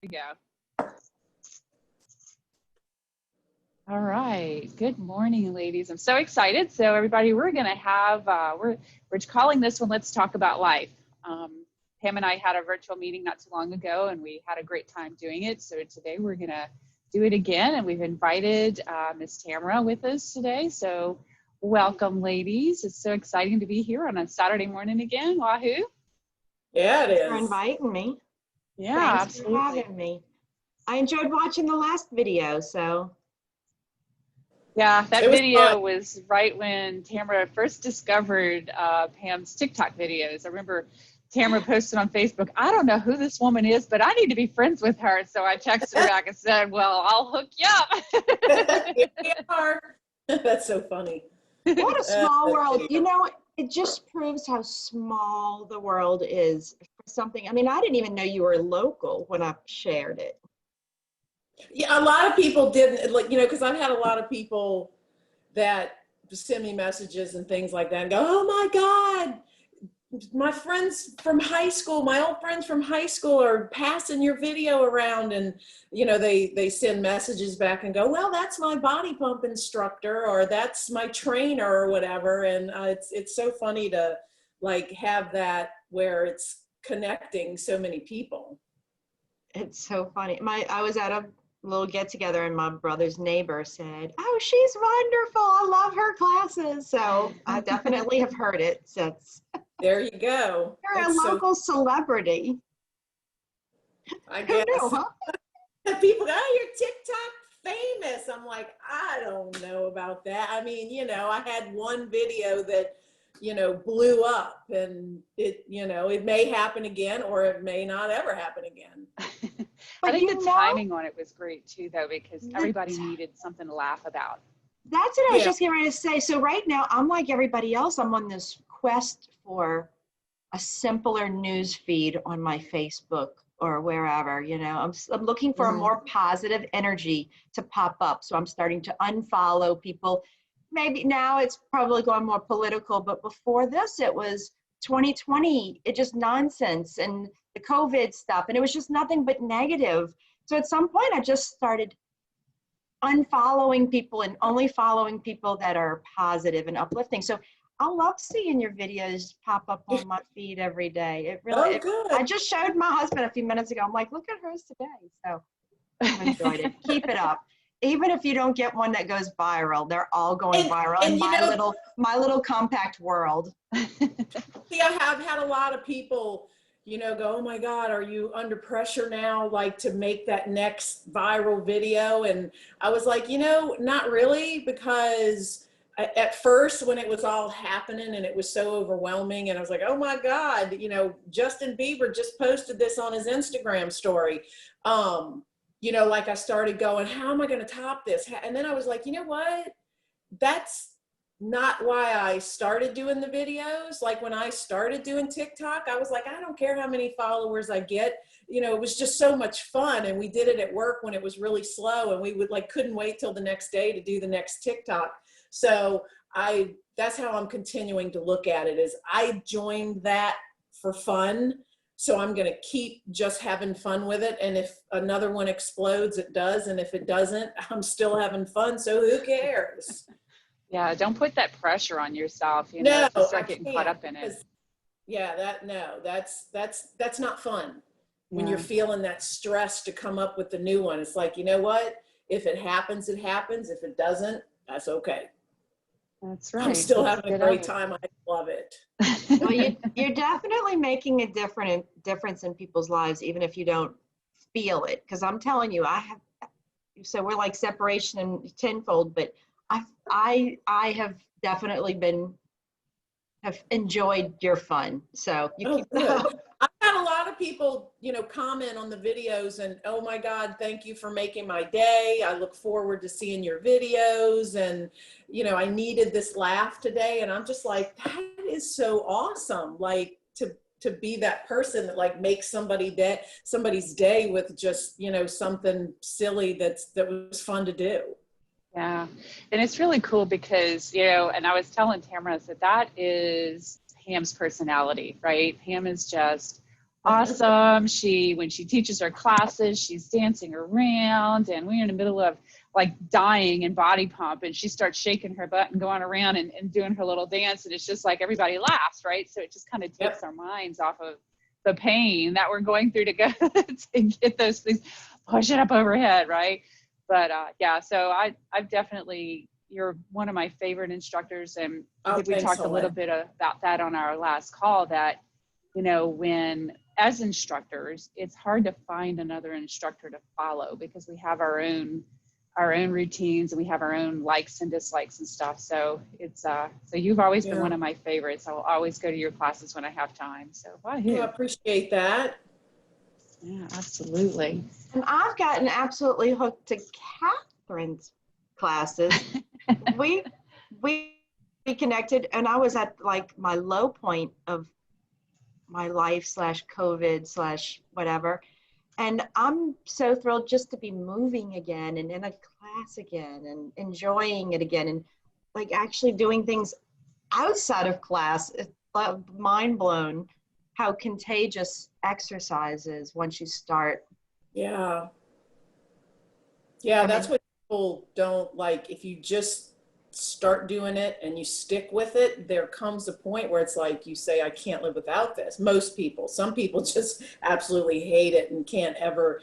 we go. All right. Good morning, ladies. I'm so excited. So everybody, we're going to have, we're calling this one, Let's Talk About Life. Pam and I had a virtual meeting not too long ago, and we had a great time doing it. So today we're going to do it again, and we've invited Miss Tamara with us today. So welcome, ladies. It's so exciting to be here on a Saturday morning again. Wahoo. Yeah, it is. Thanks for inviting me. Yeah, Thanks absolutely. for having me. I enjoyed watching the last video, so. Yeah, that It was video fun. was right when Tamara first discovered Pam's TikTok videos. I remember Tamara posted on Facebook, I don't know who this woman is, but I need to be friends with her. So I texted her back and said, well, I'll hook you up. Here we are. That's so funny. What a small world. You know, it just proves how small the world is for something. I mean, I didn't even know you were local when I shared it. Yeah, a lot of people didn't, like, because I've had a lot of people that send me messages and things like that and go, oh my God, my friends from high school, my old friends from high school are passing your video around, and they send messages back and go, well, that's my body pump instructor, or that's my trainer, or whatever. And it's so funny to like have that where it's connecting so many people. It's so funny. I was at a little get together and my brother's neighbor said, oh, she's wonderful. I love her classes. So I definitely have heard it since. There you go. You're a local celebrity. I Who guess. knew, huh? People go, oh, you're TikTok famous. I'm like, I don't know about that. I mean, I had one video that, blew up, and it may happen again, or it may not ever happen again. I think the timing on it was great too, though, because everybody needed something to laugh about. That's what I was just getting ready to say. So right now, I'm like everybody else. I'm on this quest for a simpler news feed on my Facebook or wherever, I'm looking for a more positive energy to pop up. So I'm starting to unfollow people. Maybe now it's probably going more political, but before this, it was 2020, it just nonsense and the COVID stuff. And it was just nothing but negative. So at some point I just started unfollowing people and only following people that are positive and uplifting. So I love seeing your videos pop up on my feed every day. It really, good. I just showed my husband a few minutes ago. I'm like, look at hers today. So I enjoyed it. Keep it up. Even if you don't get one that goes viral, they're all going viral in my little compact world. See, I have had a lot of people, go, oh my God, are you under pressure now, like to make that next viral video? And I was like, not really, because at first when it was all happening and it was so overwhelming and I was like, oh my God, Justin Bieber just posted this on his Instagram story. Like I started going, how am I going to top this? And then I was like, you know what? That's not why I started doing the videos. Like when I started doing TikTok, I was like, I don't care how many followers I get. It was just so much fun. And we did it at work when it was really slow, and we would couldn't wait till the next day to do the next TikTok. So that's how I'm continuing to look at it, is I joined that for fun. So I'm going to keep just having fun with it. And if another one explodes, it does. And if it doesn't, I'm still having fun. So who cares? Yeah, don't put that pressure on yourself, No, to start getting caught up in it. Yeah, that's not fun. When you're feeling that stress to come up with the new one, it's like, you know what? If it happens, it happens. If it doesn't, that's okay. That's right. I'm still having a great time. I love it. Well, you're definitely making a difference in people's lives, even if you don't feel it. Because I'm telling you, so we're like separation and tenfold, but I have definitely have enjoyed your fun. So you keep that up. I've had a lot of people, comment on the videos and, oh my God, thank you for making my day. I look forward to seeing your videos. And, I needed this laugh today. And I'm just like, that is so awesome. Like to be that person that makes somebody's day with just, something silly that was fun to do. Yeah. And it's really cool because, and I was telling Tamara that is Pam's personality, right? Pam is just awesome. When she teaches her classes, she's dancing around, and we're in the middle of like dying in body pump, and she starts shaking her butt and going around and doing her little dance, and it's just like everybody laughs, right? So it just kind of takes our minds off of the pain that we're going through to go to get those things, push it up overhead, right? But yeah, so I've definitely, you're one of my favorite instructors, and I think we talked a little bit about that on our last call, that, you know, when as instructors, it's hard to find another instructor to follow because we have our own routines, and we have our own likes and dislikes and stuff. So it's so you've always been one of my favorites. I'll always go to your classes when I have time. So I appreciate that. Yeah, absolutely. And I've gotten absolutely hooked to Catherine's classes. we connected, and I was at like my low point of my life / COVID / whatever. And I'm so thrilled just to be moving again and in a class again and enjoying it again, and like actually doing things outside of class. It's mind blown how contagious exercise is once you start. Yeah. Yeah, that's what people don't like. If you just start doing it and you stick with it, there comes a point where it's like you say, I can't live without this. Most people, some people just absolutely hate it and can't ever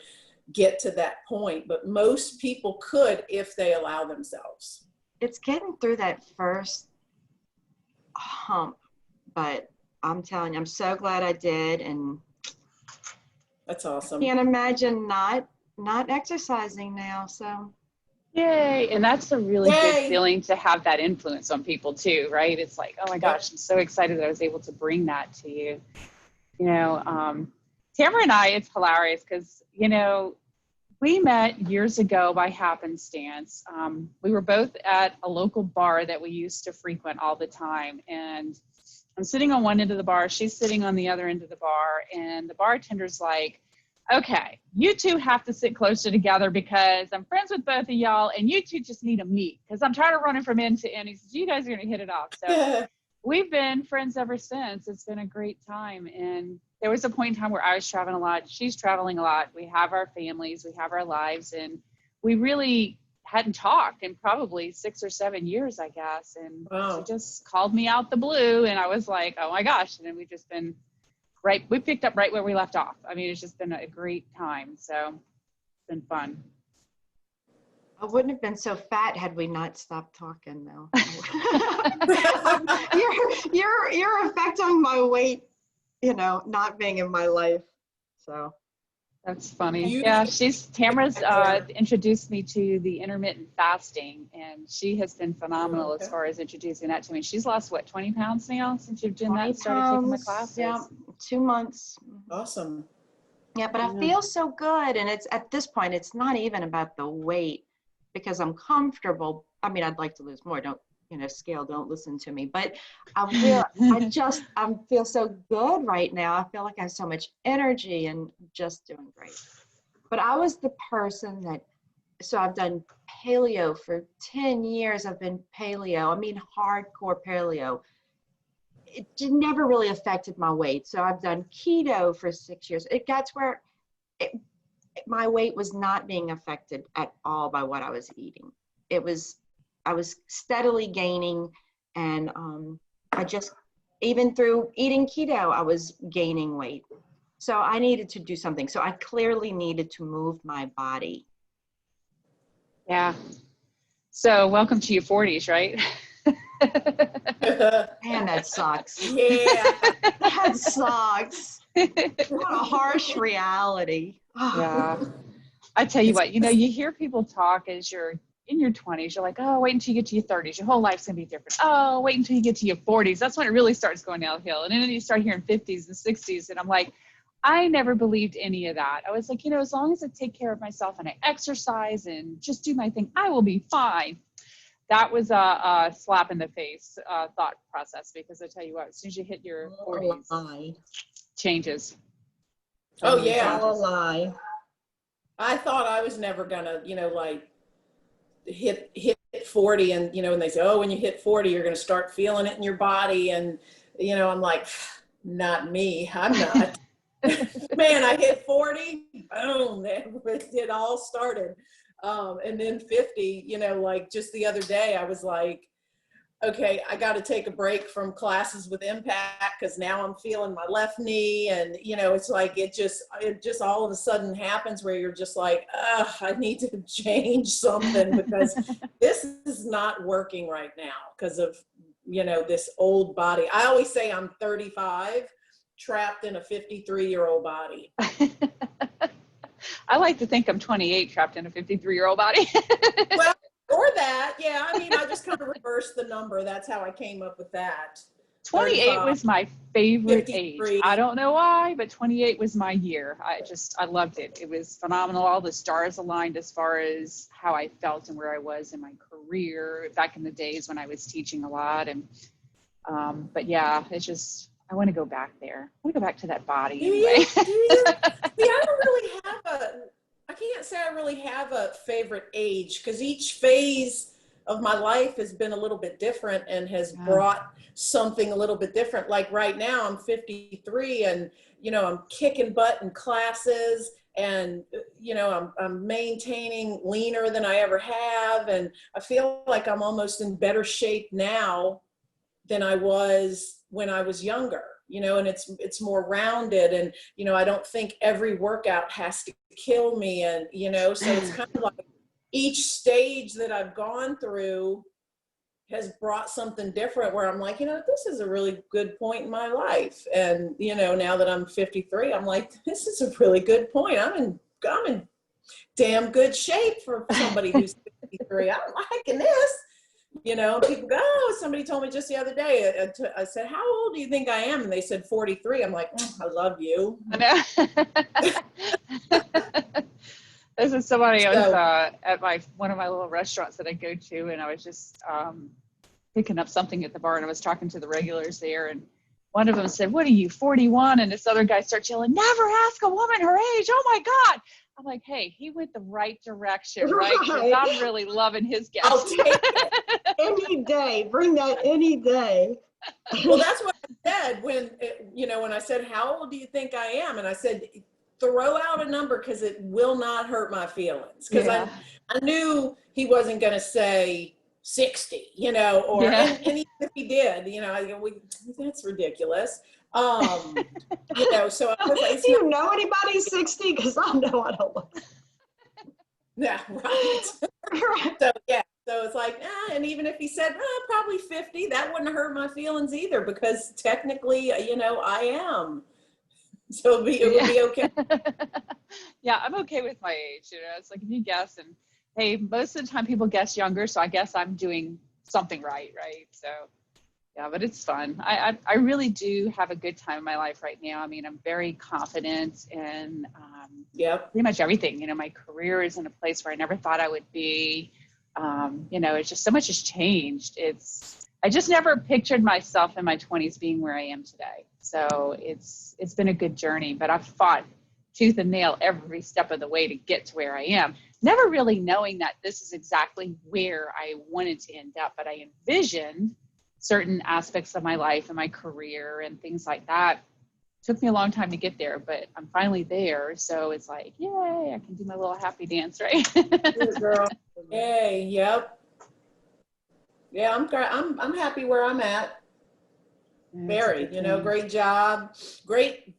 get to that point, but most people could if they allow themselves. It's getting through that first hump, but I'm telling you, I'm so glad I did, and that's awesome. I can't imagine not exercising now. So yay. And that's a really good feeling to have that influence on people too, right? It's like, oh my gosh, I'm so excited that I was able to bring that to you. You know, Tamara and I, it's hilarious because, you know, we met years ago by happenstance. We were both at a local bar that we used to frequent all the time. And I'm sitting on one end of the bar, she's sitting on the other end of the bar, and the bartender's like, okay, you two have to sit closer together because I'm friends with both of y'all, and you two just need to meet because I'm tired of running from end to end. He says, you guys are going to hit it off. So we've been friends ever since. It's been a great time. And there was a point in time where I was traveling a lot. She's traveling a lot. We have our families, we have our lives, and we really hadn't talked in probably 6 or 7 years, I guess. And she just called me out the blue, and I was like, oh my gosh. And then we've just been we picked up right where we left off. I mean, it's just been a great time. So it's been fun. I wouldn't have been so fat had we not stopped talking though. You're affecting my weight, you know, not being in my life. So that's funny. Yeah, Tamara's introduced me to the intermittent fasting, and she has been phenomenal as far as introducing that to me. She's lost, what, 20 pounds now since you've done that, started taking my classes? Yeah, 2 months. Awesome. Yeah, but I feel so good, and it's at this point, it's not even about the weight because I'm comfortable. I mean, I'd like to lose more. Don't, you know, scale, don't listen to me, but I feel so good right now. I feel like I have so much energy and just doing great. But I was the person so I've done paleo for 10 years. I've been paleo. I mean, hardcore paleo. It never really affected my weight. So I've done keto for 6 years. It got to where my weight was not being affected at all by what I was eating. I was steadily gaining, and even through eating keto, I was gaining weight. So I needed to do something. So I clearly needed to move my body. Yeah. So welcome to your 40s, right? Man, that sucks. Yeah. That sucks. What a harsh reality. Yeah. I tell you what, you know, you hear people talk as you're in your 20s, you're like, oh, wait until you get to your 30s. Your whole life's going to be different. Oh, wait until you get to your 40s. That's when it really starts going downhill. And then you start hearing 50s and 60s. And I'm like, I never believed any of that. I was like, you know, as long as I take care of myself and I exercise and just do my thing, I will be fine. That was a slap in the face thought process, because I tell you what, as soon as you hit your 40s, changes. Oh, yeah. All a lie. I thought I was never gonna, you know, like hit 40, and, you know, and they say, oh, when you hit 40, you're going to start feeling it in your body. And, you know, I'm like, not me. I'm not. Man, I hit 40, boom, it all started. And then 50, you know, like just the other day, I was like, okay, I got to take a break from classes with impact because now I'm feeling my left knee. And, you know, it's like, it just all of a sudden happens where you're just like, I need to change something because this is not working right now because of, you know, this old body. I always say I'm 35 trapped in a 53-year-old body. I like to think I'm 28 trapped in a 53-year-old body. Well, or that, yeah. I mean, I just kind of reversed the number. That's how I came up with that. 28 was my favorite 53. age. I don't know why, but 28 was my year. I loved it. It was phenomenal. All the stars aligned as far as how I felt and where I was in my career back in the days when I was teaching a lot. And, but yeah, it's just, I want to go back there. I want to go back to that body. Do anyway. you? Do you? See, I don't really I can't say I really have a favorite age because each phase of my life has been a little bit different and has brought something a little bit different. Like right now I'm 53 and, you know, I'm kicking butt in classes and, you know, I'm maintaining leaner than I ever have. And I feel like I'm almost in better shape now than I was when I was younger, you know, and it's more rounded and, you know, I don't think every workout has to kill me. And, you know, so it's kind of like each stage that I've gone through has brought something different where I'm like, you know, this is a really good point in my life. And, you know, now that I'm 53, I'm like, this is a really good point. I'm in damn good shape for somebody who's 53. I'm liking this. You know, people go, oh, somebody told me just the other day, I said, how old do you think I am? And they said 43. I'm like, I love you. I know. This is somebody, I was at one of my little restaurants that I go to, and I was just picking up something at the bar, and I was talking to the regulars there, and one of them said, what are you, 41? And this other guy starts yelling, never ask a woman her age. Oh my God. I'm like, hey, he went the right direction, right? Because I'm really loving his guess. I'll take it. Any day, bring that any day. Well, that's what I said when, you know, when I said, how old do you think I am? And I said, throw out a number because it will not hurt my feelings. Because I knew he wasn't going to say 60, you know, or, and even if he did, you know, that's ridiculous. You know, so I was like, do you know anybody 60? Because I know I don't look. Yeah, right. So yeah, so it's like, and even if he said probably 50, that wouldn't hurt my feelings either because technically, you know, I am. So it would be okay. Yeah, I'm okay with my age. You know, it's like if you guess, and hey, most of the time people guess younger, so I guess I'm doing something right? So. Yeah, but it's fun. I really do have a good time in my life right now. I mean, I'm very confident in pretty much everything. You know, my career is in a place where I never thought I would be. You know, it's just so much has changed. I just never pictured myself in my 20s being where I am today. So it's been a good journey, but I've fought tooth and nail every step of the way to get to where I am. Never really knowing that this is exactly where I wanted to end up, but I envisioned certain aspects of my life and my career and things like that. It took me a long time to get there, but I'm finally there. So it's like, yay, I can do my little happy dance, right? Good girl. Yay, yep. Yeah, I'm happy where I'm at. Very, you know, great job. Great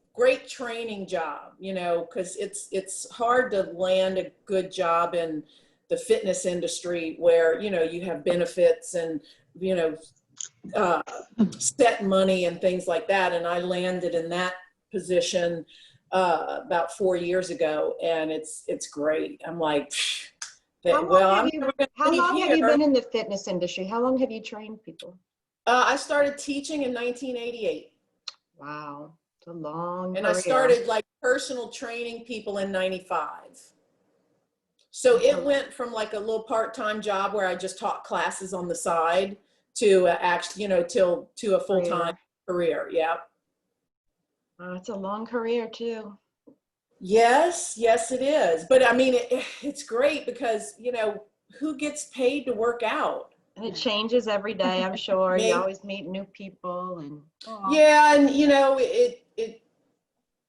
training job, you know, because it's hard to land a good job in the fitness industry where, you know, you have benefits and, you know, set money and things like that. And I landed in that position about 4 years ago, and it's great. I'm like, how long have you been in the fitness industry? How long have you trained people? I started teaching in 1988. Wow, it's a long And career. I started like personal training people in 95. So it went from like a little part-time job where I just taught classes on the side to actually, you know, to a full-time career. Yeah. It's a long career too. Yes, it is. But I mean, it's great because, you know, who gets paid to work out? And it changes every day, I'm sure. You always meet new people and yeah, and you know,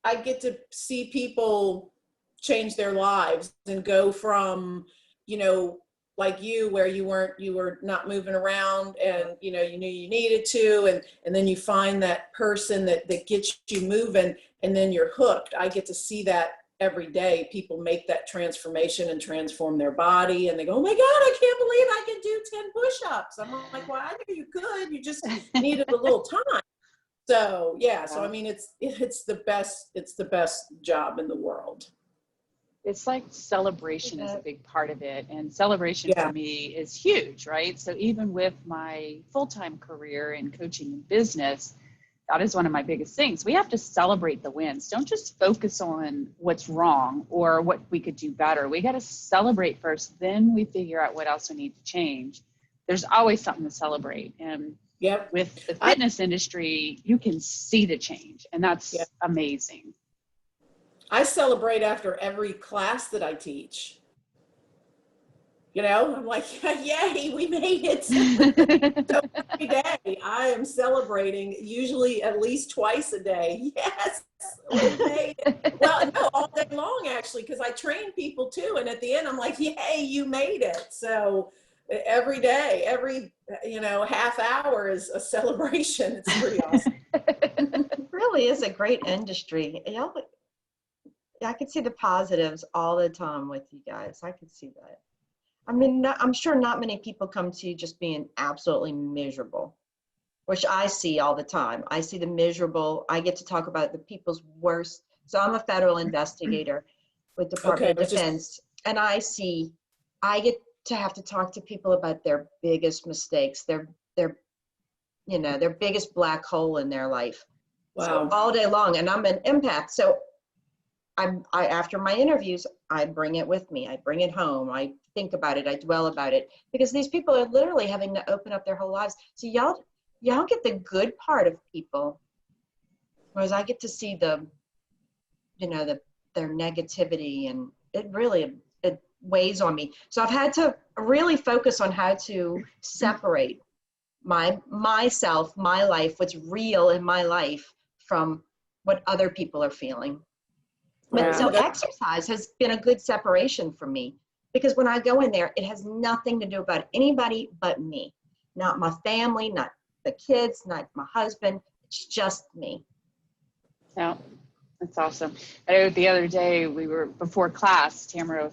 I get to see people change their lives and go from, you know, like you, where you were not moving around, and, you know, you knew you needed to, and then you find that person that gets you moving, and then you're hooked. I get to see that every day. People make that transformation and transform their body, and they go, oh my God, I can't believe I can do 10 push-ups. I'm like, well, I knew you could, you just needed a little time. So yeah, so I mean, it's the best job in the world. It's like celebration is a big part of it. And celebration for me is huge, right? So even with my full-time career in coaching and business, that is one of my biggest things. We have to celebrate the wins. Don't just focus on what's wrong or what we could do better. We got to celebrate first, then we figure out what else we need to change. There's always something to celebrate. And with the fitness industry, you can see the change, and that's amazing. I celebrate after every class that I teach. You know, I'm like, yay, we made it. So every day I am celebrating, usually at least twice a day. Yes, we made it. Well, no, all day long, actually, because I train people too. And at the end, I'm like, yay, you made it. So every day, every, you know, half hour is a celebration. It's pretty awesome. It really is a great industry. I could see the positives all the time with you guys. I could see that. I mean, I'm sure not many people come to you just being absolutely miserable, which I see all the time. I see the miserable. I get to talk about the people's worst. So I'm a federal investigator with Department of Defense, and I get to have to talk to people about their biggest mistakes, their you know, their biggest black hole in their life. Wow. So all day long, and I'm an empath. So I after my interviews, I bring it with me. I bring it home. I think about it. I dwell about it, because these people are literally having to open up their whole lives. So y'all get the good part of people, whereas I get to see the, you know, their negativity, and it weighs on me. So I've had to really focus on how to separate myself, my life, what's real in my life, from what other people are feeling. But so exercise has been a good separation for me, because when I go in there, it has nothing to do about anybody but me. Not my family, not the kids, not my husband. It's just me. Yeah, that's awesome. I know the other day before class, Tamara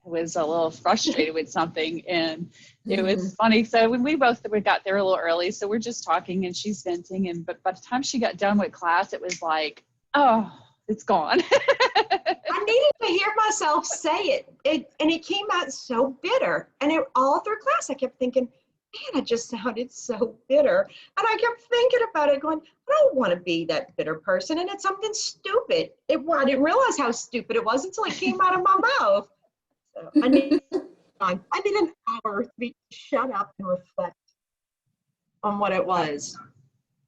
was a little frustrated with something, and it was funny. So when we got there a little early, so we're just talking and she's venting, but by the time she got done with class, it was like, oh, it's gone. I needed to hear myself say it. And it came out so bitter. And all through class, I kept thinking, man, I just sounded so bitter. And I kept thinking about it, going, I don't want to be that bitter person. And it's something stupid. I didn't realize how stupid it was until it came out of my mouth. So I need an hour to be shut up and reflect on what it was.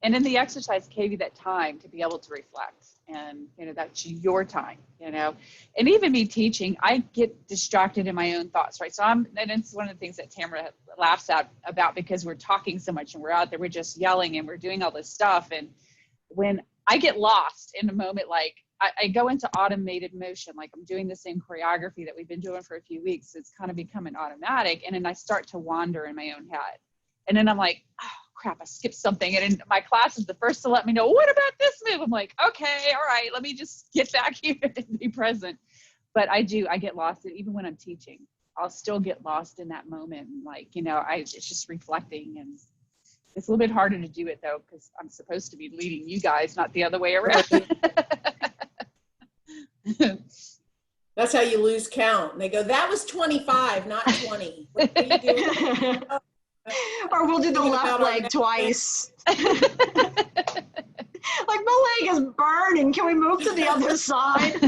And then the exercise gave you that time to be able to reflect, and, you know, that's your time, you know. And even me teaching, I get distracted in my own thoughts, right? So and it's one of the things that Tamara laughs about, because we're talking so much and we're out there, we're just yelling and we're doing all this stuff. And when I get lost in a moment, like I go into automated motion, like I'm doing the same choreography that we've been doing for a few weeks. It's kind of becoming automatic. And then I start to wander in my own head. And then I'm like, oh, crap, I skipped something. And in my class is the first to let me know, what about this move? I'm like, okay, all right, let me just get back here and be present. But I get lost. And even when I'm teaching, I'll still get lost in that moment. And like, you know, it's just reflecting. And it's a little bit harder to do it though, because I'm supposed to be leading you guys, not the other way around. That's how you lose count. And they go, that was 25, not 20. What are you doing? Or we'll do the left leg twice. Like, my leg is burning. Can we move to the other side?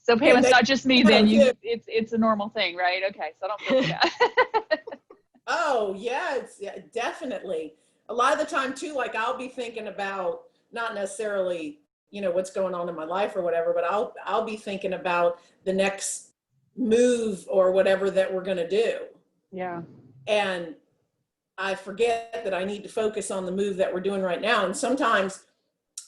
So Pam, it's not just me then. It's a normal thing, right? Okay, so I don't feel bad. Oh yeah, definitely. A lot of the time too, like I'll be thinking about, not necessarily, you know, what's going on in my life or whatever, but I'll be thinking about the next move or whatever that we're going to do. Yeah. And I forget that I need to focus on the move that we're doing right now. And sometimes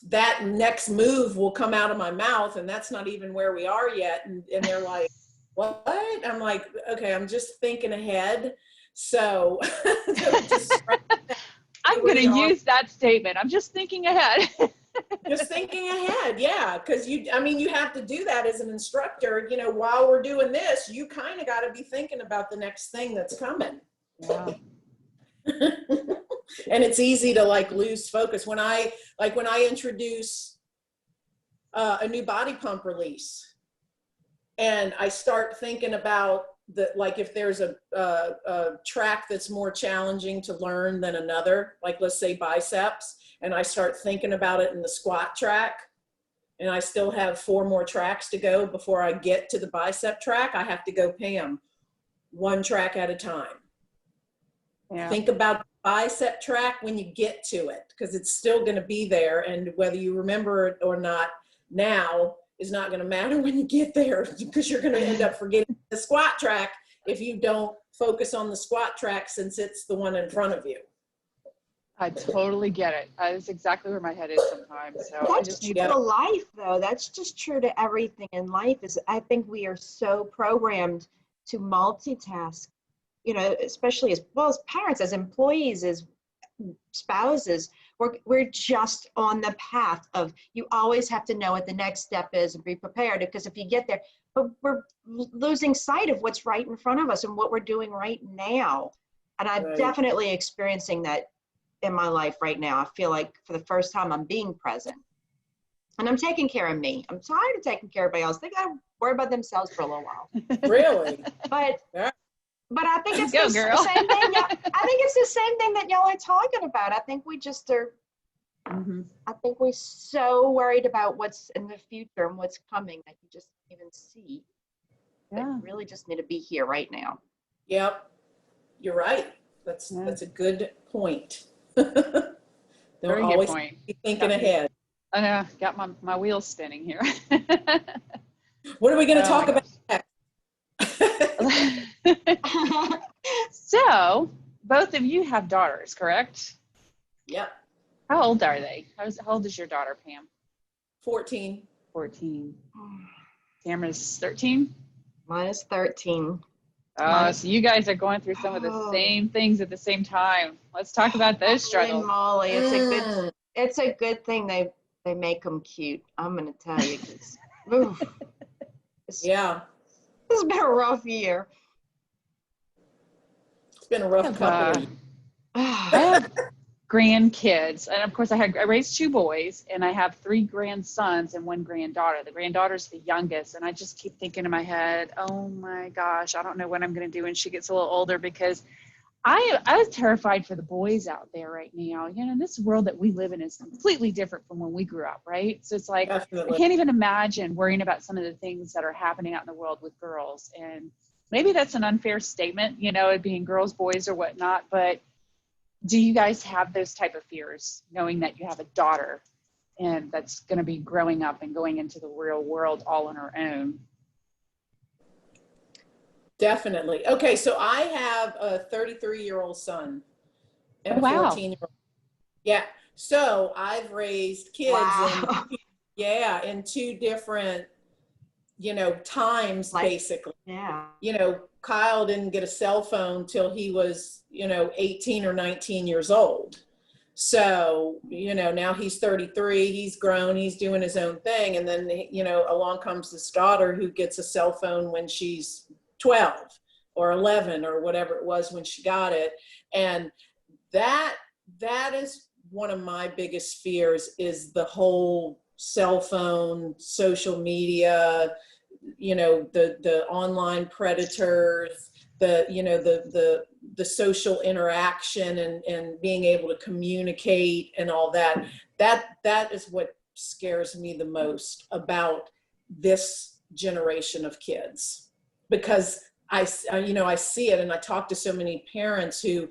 that next move will come out of my mouth, and that's not even where we are yet. And they're like, what? I'm like, okay, I'm just thinking ahead. So just I'm going to use that statement. I'm just thinking ahead. just thinking ahead. Yeah. Cause you have to do that as an instructor, while we're doing this, you kind of got to be thinking about the next thing that's coming. Yeah. And it's easy to like lose focus when I introduce a new body pump release, and I start thinking about if there's a track that's more challenging to learn than another, like let's say biceps, and I start thinking about it in the squat track, and I still have 4 more tracks to go before I get to the bicep track, I have to go, Pam, 1 track at a time. Yeah. Think about the bicep track when you get to it, because it's still going to be there, and whether you remember it or not now is not going to matter when you get there, because you're going to end up forgetting the squat track if you don't focus on the squat track, since it's the one in front of you. I totally get it. That's exactly where my head is sometimes. So that's I just need to life, though. That's just true to everything in life. I think we are so programmed to multitask, especially as well as parents, as employees, as spouses. We're just on the path of, you always have to know what the next step is and be prepared, because if you get there, but we're losing sight of what's right in front of us and what we're doing right now. And I'm definitely experiencing that in my life right now. I feel like for the first time I'm being present, and I'm taking care of me. I'm tired of taking care of everybody else. They got to worry about themselves for a little while. Really? But I think it's Go, the girl. same thing. I think it's the same thing that y'all are talking about. I think we just are. Mm-hmm. I think we're so worried about what's in the future and what's coming that you just can't even see. Yeah. But really just need to be here right now. Yep, you're right. That's a good point. Don't always be thinking ahead. I know, got my wheels spinning here. What are we going to talk about next? So, both of you have daughters, correct? Yep. How old are they? How old is your daughter, Pam? 14. 14. Tamara's 13? Mine is 13. Oh, so you guys are going through some of the same things at the same time. Let's talk about those struggles. Molly, it's a good thing they make them cute. I'm going to tell you, because it's been a rough year. It's been a rough couple of years. I have grandkids, and of course I raised 2 boys, and I have 3 grandsons and 1 granddaughter. The granddaughter's the youngest, and I just keep thinking in my head, oh my gosh, I don't know what I'm going to do when she gets a little older, because I was terrified for the boys out there right now. This world that we live in is completely different from when we grew up, right? So it's like, definitely. I can't even imagine worrying about some of the things that are happening out in the world with girls. And maybe that's an unfair statement, it being girls, boys, or whatnot, but do you guys have those type of fears, knowing that you have a daughter and that's going to be growing up and going into the real world all on her own? Definitely. Okay, so I have a 33-year-old son and a 14-year-old. Yeah, so I've raised kids in 2 different, times, basically. Yeah. Kyle didn't get a cell phone till he was, 18 or 19 years old. So, now he's 33, he's grown, he's doing his own thing. And then, along comes this daughter who gets a cell phone when she's 12 or 11 or whatever it was when she got it. And that is one of my biggest fears, is the whole cell phone, social media, the online predators, the social interaction and being able to communicate and all that. That is what scares me the most about this generation of kids, because I see it, and I talk to so many parents who,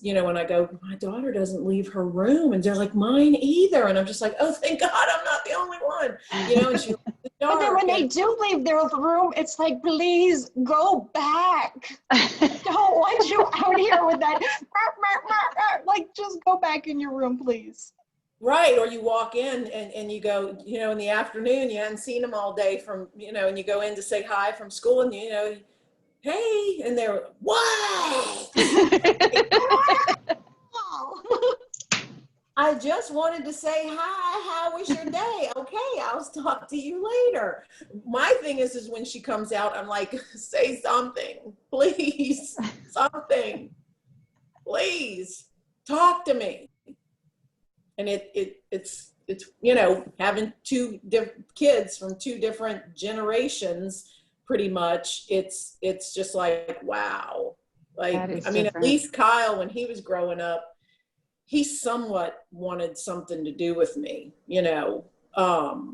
when I go, my daughter doesn't leave her room, and they're like, mine either. And I'm just like, oh, thank God I'm not the only one, and she but then when they do leave their room, it's like, please go back. I don't want you out here with that. Like, just go back in your room, please. Right, or you walk in and you go, you know, in the afternoon, you hadn't seen them all day from, you know, and you go in to say hi from school and, you know, hey, and they're, what? Oh. I just wanted to say hi, how was your day? Okay, I'll talk to you later. My thing is when she comes out, I'm like, say something, please, something, please, talk to me. And it's you know, having two kids from two different generations, pretty much, it's just like, wow. That Like, is I mean, at different. least Kyle, when he was growing up, he somewhat wanted something to do with me, you know. But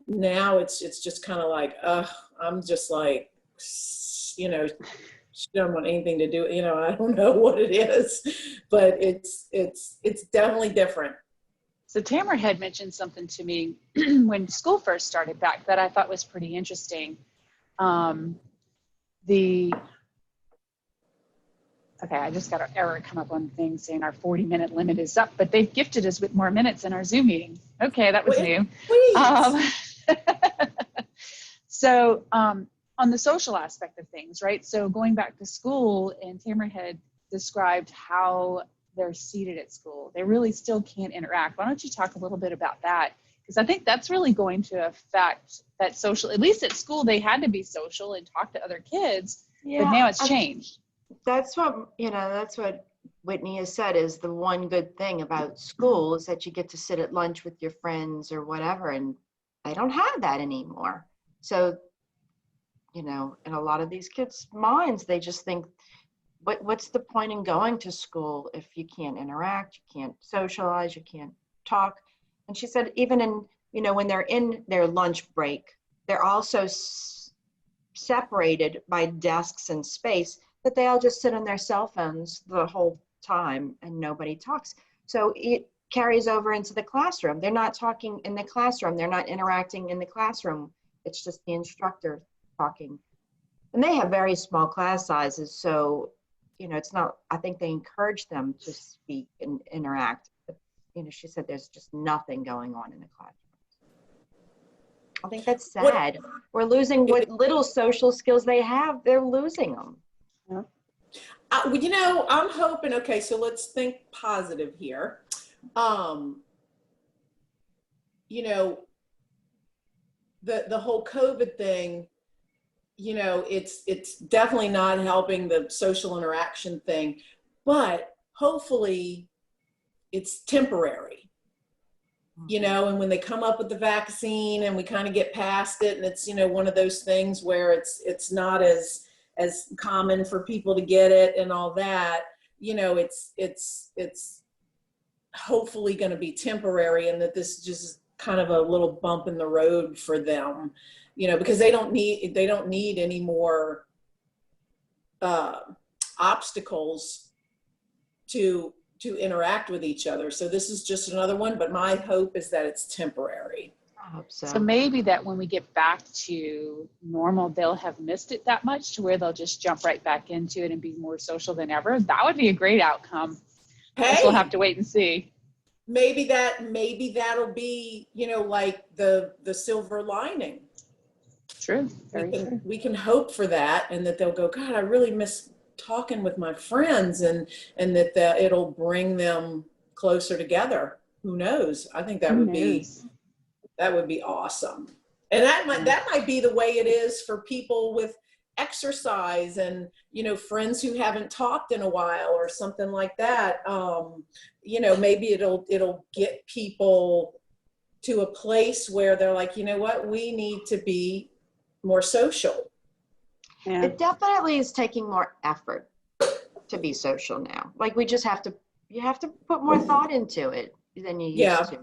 now it's just kind of like, I'm just like, you know, she don't want anything to do, you know, I don't know what it is, but it's definitely different. So Tamara had mentioned something to me when school first started back that I thought was pretty interesting. Okay, I just got an error come up on things saying our 40-minute limit is up, but they've gifted us with more minutes in our Zoom meeting. Okay, that was new. So on the social aspect of things, right? So going back to school, and Tamara had described how they're seated at school. They really still can't interact. Why don't you talk a little bit about that? Because I think that's really going to affect that social, at least at school, they had to be social and talk to other kids, but now it's changed. That's what, you know, that's what Whitney has said is the one good thing about school is that you get to sit at lunch with your friends or whatever, and I don't have that anymore. So, you know, in a lot of these kids' minds, they just think, what's the point in going to school if you can't interact, you can't socialize, you can't talk? And she said, even in, you know, when they're in their lunch break, they're also separated by desks and space, that they all just sit on their cell phones the whole time and nobody talks. So it carries over into the classroom. They're not talking in the classroom. They're not interacting in the classroom. It's just the instructor talking. And they have very small class sizes. So, you know, it's not, I think they encourage them to speak and interact. But, you know, she said there's just nothing going on in the classroom. I think that's sad. We're losing what little social skills they have. They're losing them. You know, I'm hoping, okay, so let's think positive here. You know, the whole COVID thing, you know, it's definitely not helping the social interaction thing, but hopefully it's temporary. You know, and when they come up with the vaccine and we kind of get past it, and it's, you know, one of those things where it's not as common for people to get it and all that, you know, it's hopefully going to be temporary, and that this is just kind of a little bump in the road for them, you know, because they don't need any more obstacles to interact with each other. So this is just another one, but my hope is that it's temporary. I hope so. So maybe that when we get back to normal, they'll have missed it that much to where they'll just jump right back into it and be more social than ever. That would be a great outcome. Hey, we'll have to wait and see. Maybe that'll be, you know, like the silver lining. True. True. We can hope for that, and that they'll go, God, I really miss talking with my friends, and that it'll bring them closer together. Who knows? I think that would be awesome. And that might be the way it is for people with exercise, and, you know, friends who haven't talked in a while or something like that. You know, maybe it'll get people to a place where they're like, you know what, we need to be more social. Yeah. It definitely is taking more effort to be social now. Like you have to put more thought into it than you used to.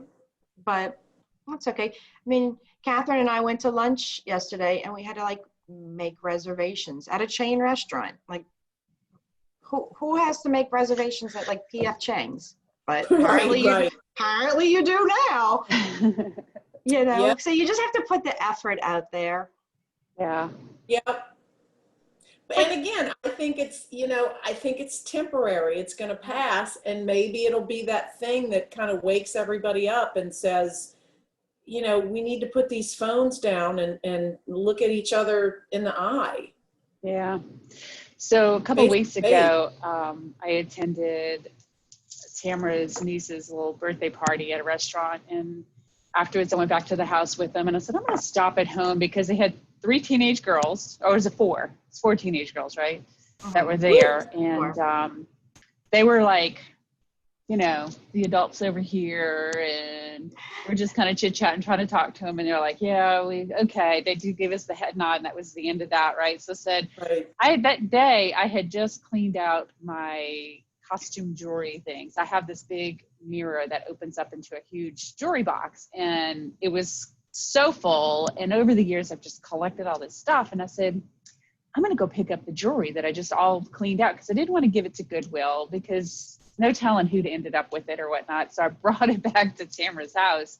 But that's okay. I mean, Catherine and I went to lunch yesterday, and we had to like make reservations at a chain restaurant. Like who has to make reservations at like P.F. Chang's? But apparently you do now. You know, so you just have to put the effort out there. Yeah. Yep. And again, I think it's, I think it's temporary. It's going to pass, and maybe it'll be that thing that kind of wakes everybody up and says, we need to put these phones down and look at each other in the eye. Yeah. So a couple weeks ago, I attended Tamara's niece's little birthday party at a restaurant, and afterwards I went back to the house with them, and I said, I'm going to stop at home because they had 3 teenage girls, or was it 4? It's 4 teenage girls, right? That were there. And they were like, the adults over here, and we're just kind of chit-chatting, trying to talk to them, and they're like, yeah, okay. They do give us the head nod, and that was the end of that, right? So said, that day I had just cleaned out my costume jewelry things. I have this big mirror that opens up into a huge jewelry box, and it was so full, and over the years I've just collected all this stuff, and I said, I'm going to go pick up the jewelry that I just all cleaned out, because I didn't want to give it to Goodwill, because no telling who'd ended up with it or whatnot. So I brought it back to Tamara's house.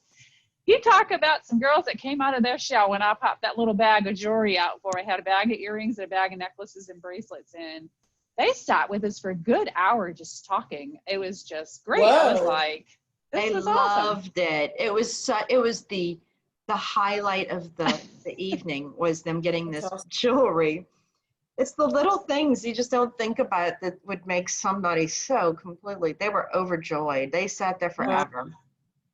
You talk about some girls that came out of their shell when I popped that little bag of jewelry out for. I had a bag of earrings and a bag of necklaces and bracelets, and they sat with us for a good hour just talking. It was just great. Whoa. I was like, this is awesome. I loved it. It was the highlight of the evening was them getting this jewelry. It's the little things you just don't think about that would make somebody so completely. They were overjoyed. They sat there forever.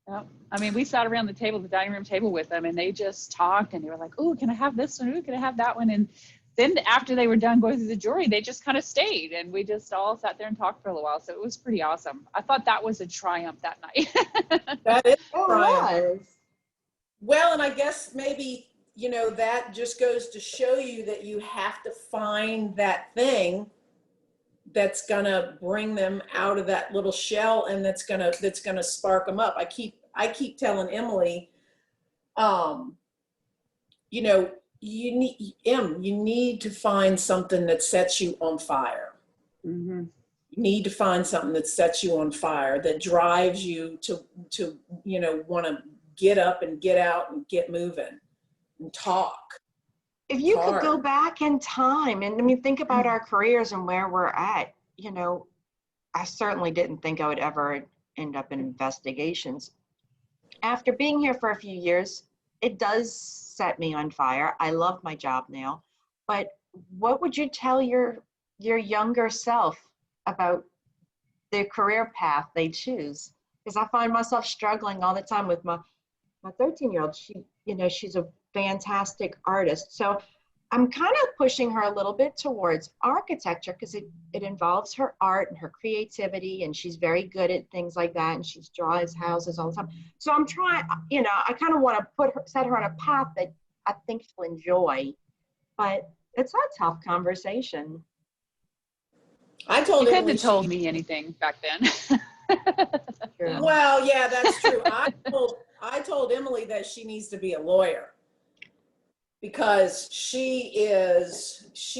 Yeah. I mean, we sat around the dining room table with them, and they just talked, and they were like, oh, can I have this one? Oh, can I have that one? And then after they were done going through the jewelry, they just kind of stayed, and we just all sat there and talked for a little while. So it was pretty awesome. I thought that was a triumph that night. That is a triumph. Well, and I guess maybe, that just goes to show you that you have to find that thing that's gonna bring them out of that little shell, and that's gonna spark them up. I keep telling Emily, you need to find something that sets you on fire. Mm-hmm. You need to find something that sets you on fire, that drives you to want to get up and get out and get moving and talk. If you could go back in time, and I mean, think about our careers and where we're at, I certainly didn't think I would ever end up in investigations. After being here for a few years, it does set me on fire. I love my job now, but what would you tell your younger self about the career path they choose? Because I find myself struggling all the time with my 13-year-old. She's a fantastic artist. So I'm kind of pushing her a little bit towards architecture, because it involves her art and her creativity, and she's very good at things like that, and she draws houses all the time. So I'm trying, I kind of want to set her on a path that I think she'll enjoy, but it's a tough conversation. You couldn't have told me anything back then. Well, yeah, that's true. I told Emily that she needs to be a lawyer, because she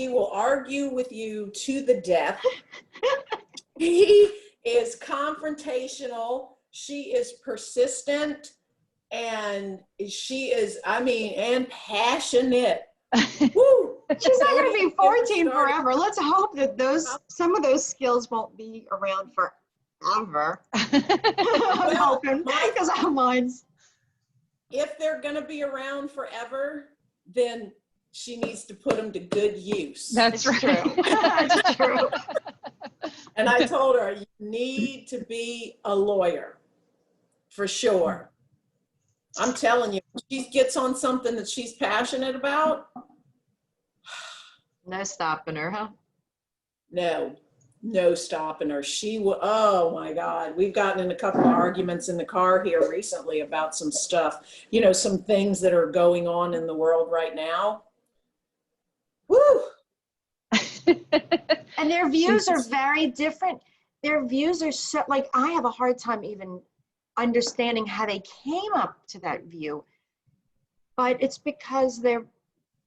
will argue with you to the death. She is confrontational. She is persistent, and she is, and passionate. Woo! She's not going to be 14 forever. Let's hope that some of those skills won't be around forever. I'm hoping, because our minds. If they're going to be around forever, then she needs to put them to good use. That's right. True. That's true. And I told her, you need to be a lawyer, for sure. I'm telling you, if she gets on something that she's passionate about. No stopping her, huh? No stopping her. She will, oh my God. We've gotten in a couple of arguments in the car here recently about some stuff, some things that are going on in the world right now. Woo! And their views are very different. Their views are so, like, I have a hard time even understanding how they came up to that view. But it's because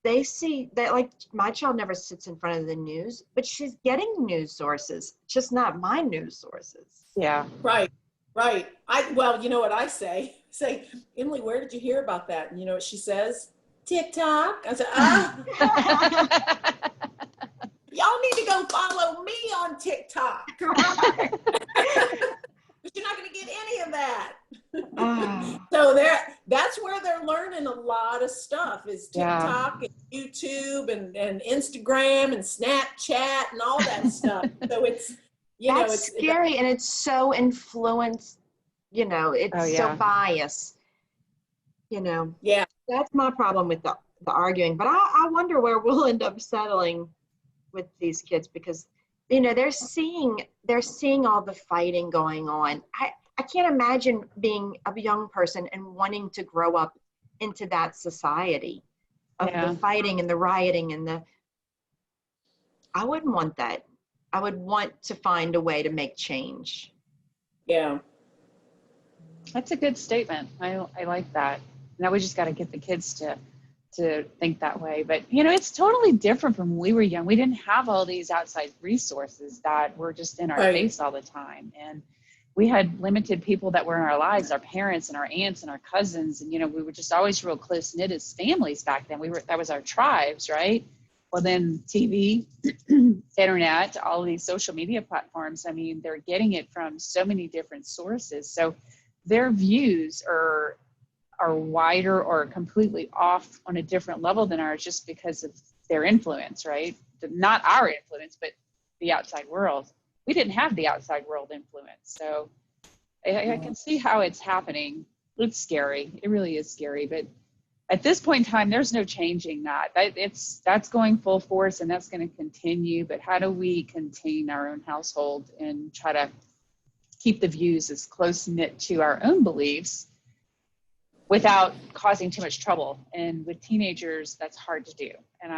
they see that, like, my child never sits in front of the news, but she's getting news sources, just not my news sources. Yeah. Right. Well, you know what I say? Emily, where did you hear about that? And you know what she says? TikTok. I said, YouTube and Instagram and Snapchat and all that stuff. So it's, That's scary, and it's so influenced, it's Oh, so yeah. biased, Yeah. That's my problem with the arguing. But I wonder where we'll end up settling with these kids, because, they're seeing all the fighting going on. I can't imagine being a young person and wanting to grow up into that society of the fighting and the rioting and I wouldn't want that. I would want to find a way to make change. Yeah. That's a good statement. I like that. Now we just got to get the kids to think that way. But, it's totally different from when we were young. We didn't have all these outside resources that were just in our face all the time. And we had limited people that were in our lives, our parents and our aunts and our cousins. And, we were just always real close knit as families back then. That was our tribes, right? Well, then TV, internet, all of these social media platforms, I mean, they're getting it from so many different sources. So their views are wider or completely off on a different level than ours just because of their influence, right? Not our influence, but the outside world. We didn't have the outside world influence. So I can see how it's happening. It's scary. It really is scary. But at this point in time, there's no changing that. That's going full force, and that's going to continue. But how do we contain our own household and try to keep the views as close knit to our own beliefs without causing too much trouble? And with teenagers, that's hard to do. And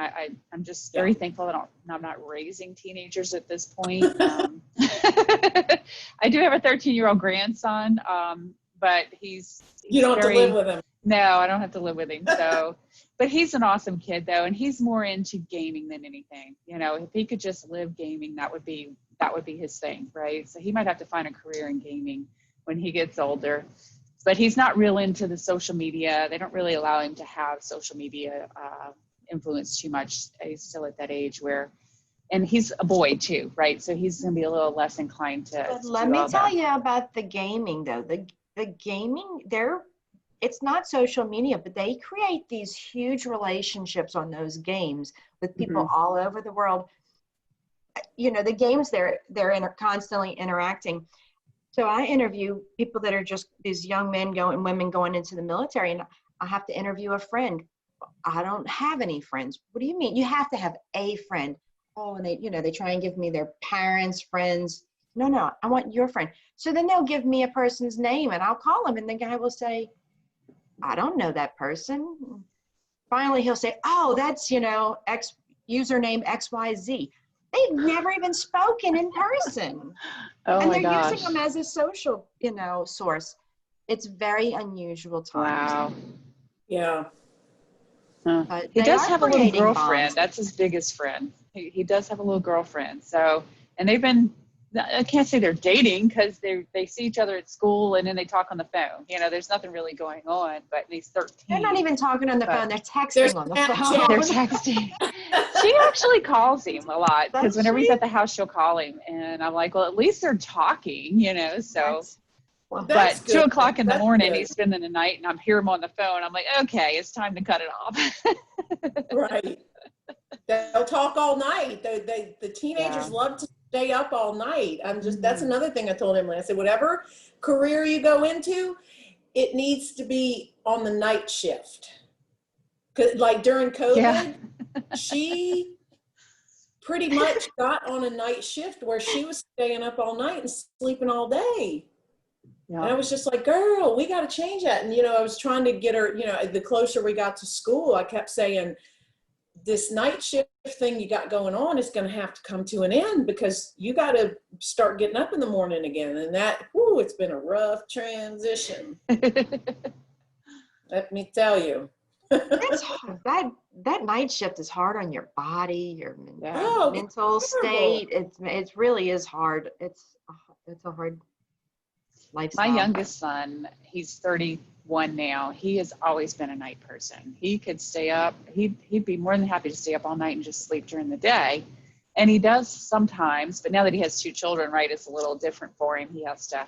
I'm just very thankful that I'm not raising teenagers at this point. I do have a 13-year-old grandson, but he's you don't have to live with him. No, I don't have to live with him. So, but he's an awesome kid though, and he's more into gaming than anything. If he could just live gaming, that would be his thing, right? So he might have to find a career in gaming when he gets older. But he's not real into the social media. They don't really allow him to have social media influence too much. He's still at that age and he's a boy too, right? So he's going to be a little less inclined to. But let me tell you about the gaming though. The gaming, it's not social media, but they create these huge relationships on those games with people all over the world. The games, they're constantly interacting. So I interview people that are just these young men and women going into the military, and I have to interview a friend. I don't have any friends. What do you mean? You have to have a friend. Oh, and they try and give me their parents' friends. No, I want your friend. So then they'll give me a person's name and I'll call him, and the guy will say, I don't know that person. Finally, he'll say, oh, that's, X username XYZ. They've never even spoken in person. And they're using them as a social, source. It's very unusual times. Wow. Yeah. Huh. He does have a little girlfriend. Bonds. That's his biggest friend. He does have a little girlfriend. So, and they've been, I can't say they're dating because they see each other at school and then they talk on the phone. There's nothing really going on, but he's 13. They're not even talking on the phone. They're texting on the phone. They're texting. She actually calls him a lot because whenever he's at the house, she'll call him. And I'm like, well, at least they're talking, so. But 2 o'clock in the morning, he's spending the night and I'm hearing him on the phone. I'm like, okay, it's time to cut it off. Right. They'll talk all night. The teenagers love to stay up all night. That's another thing I told him. I said, whatever career you go into, it needs to be on the night shift. 'Cause like during COVID, she pretty much got on a night shift where she was staying up all night and sleeping all day. Yeah. And I was just like, girl, we got to change that. And, I was trying to get her, the closer we got to school, I kept saying, this night shift thing you got going on is going to have to come to an end because you got to start getting up in the morning again. And it's been a rough transition. Let me tell you. It's hard. That night shift is hard on your body, your mental state. It really is hard. It's a hard lifestyle. My youngest son, he's 31 now. He has always been a night person. He could stay up. He'd be more than happy to stay up all night and just sleep during the day. And he does sometimes, but now that he has 2 children, right, it's a little different for him. He has to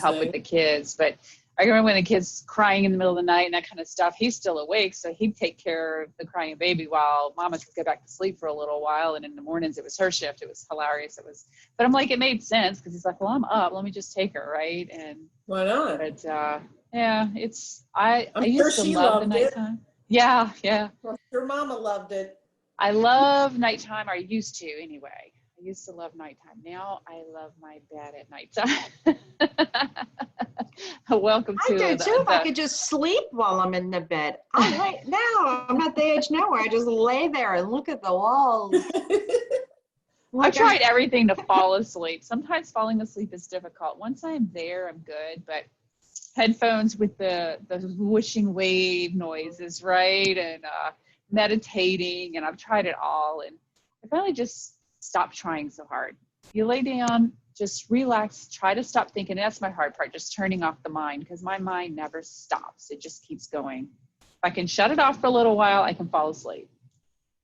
help with the kids. But I remember when the kid's crying in the middle of the night and that kind of stuff, he's still awake. So he'd take care of the crying baby while mama could go back to sleep for a little while. And in the mornings, it was her shift. It was hilarious. But I'm like, it made sense because he's like, well, I'm up. Let me just take her. Right. And Why not? but yeah, I I'm sure used to she love the loved it. nighttime. Yeah. Yeah. Well, your mama loved it. I love nighttime. I used to anyway. I used to love nighttime. Now I love my bed at nighttime. Welcome to I do too. If I could just sleep while I'm in the bed. I'm at the age now where I just lay there and look at the walls. I've tried everything to fall asleep. Sometimes falling asleep is difficult. Once I'm there, I'm good. But headphones with the whooshing wave noises, right? And meditating, and I've tried it all. And I finally just stopped trying so hard. You lay down, just relax, try to stop thinking. That's my hard part, just turning off the mind, because my mind never stops. It just keeps going. If I can shut it off for a little while, I can fall asleep.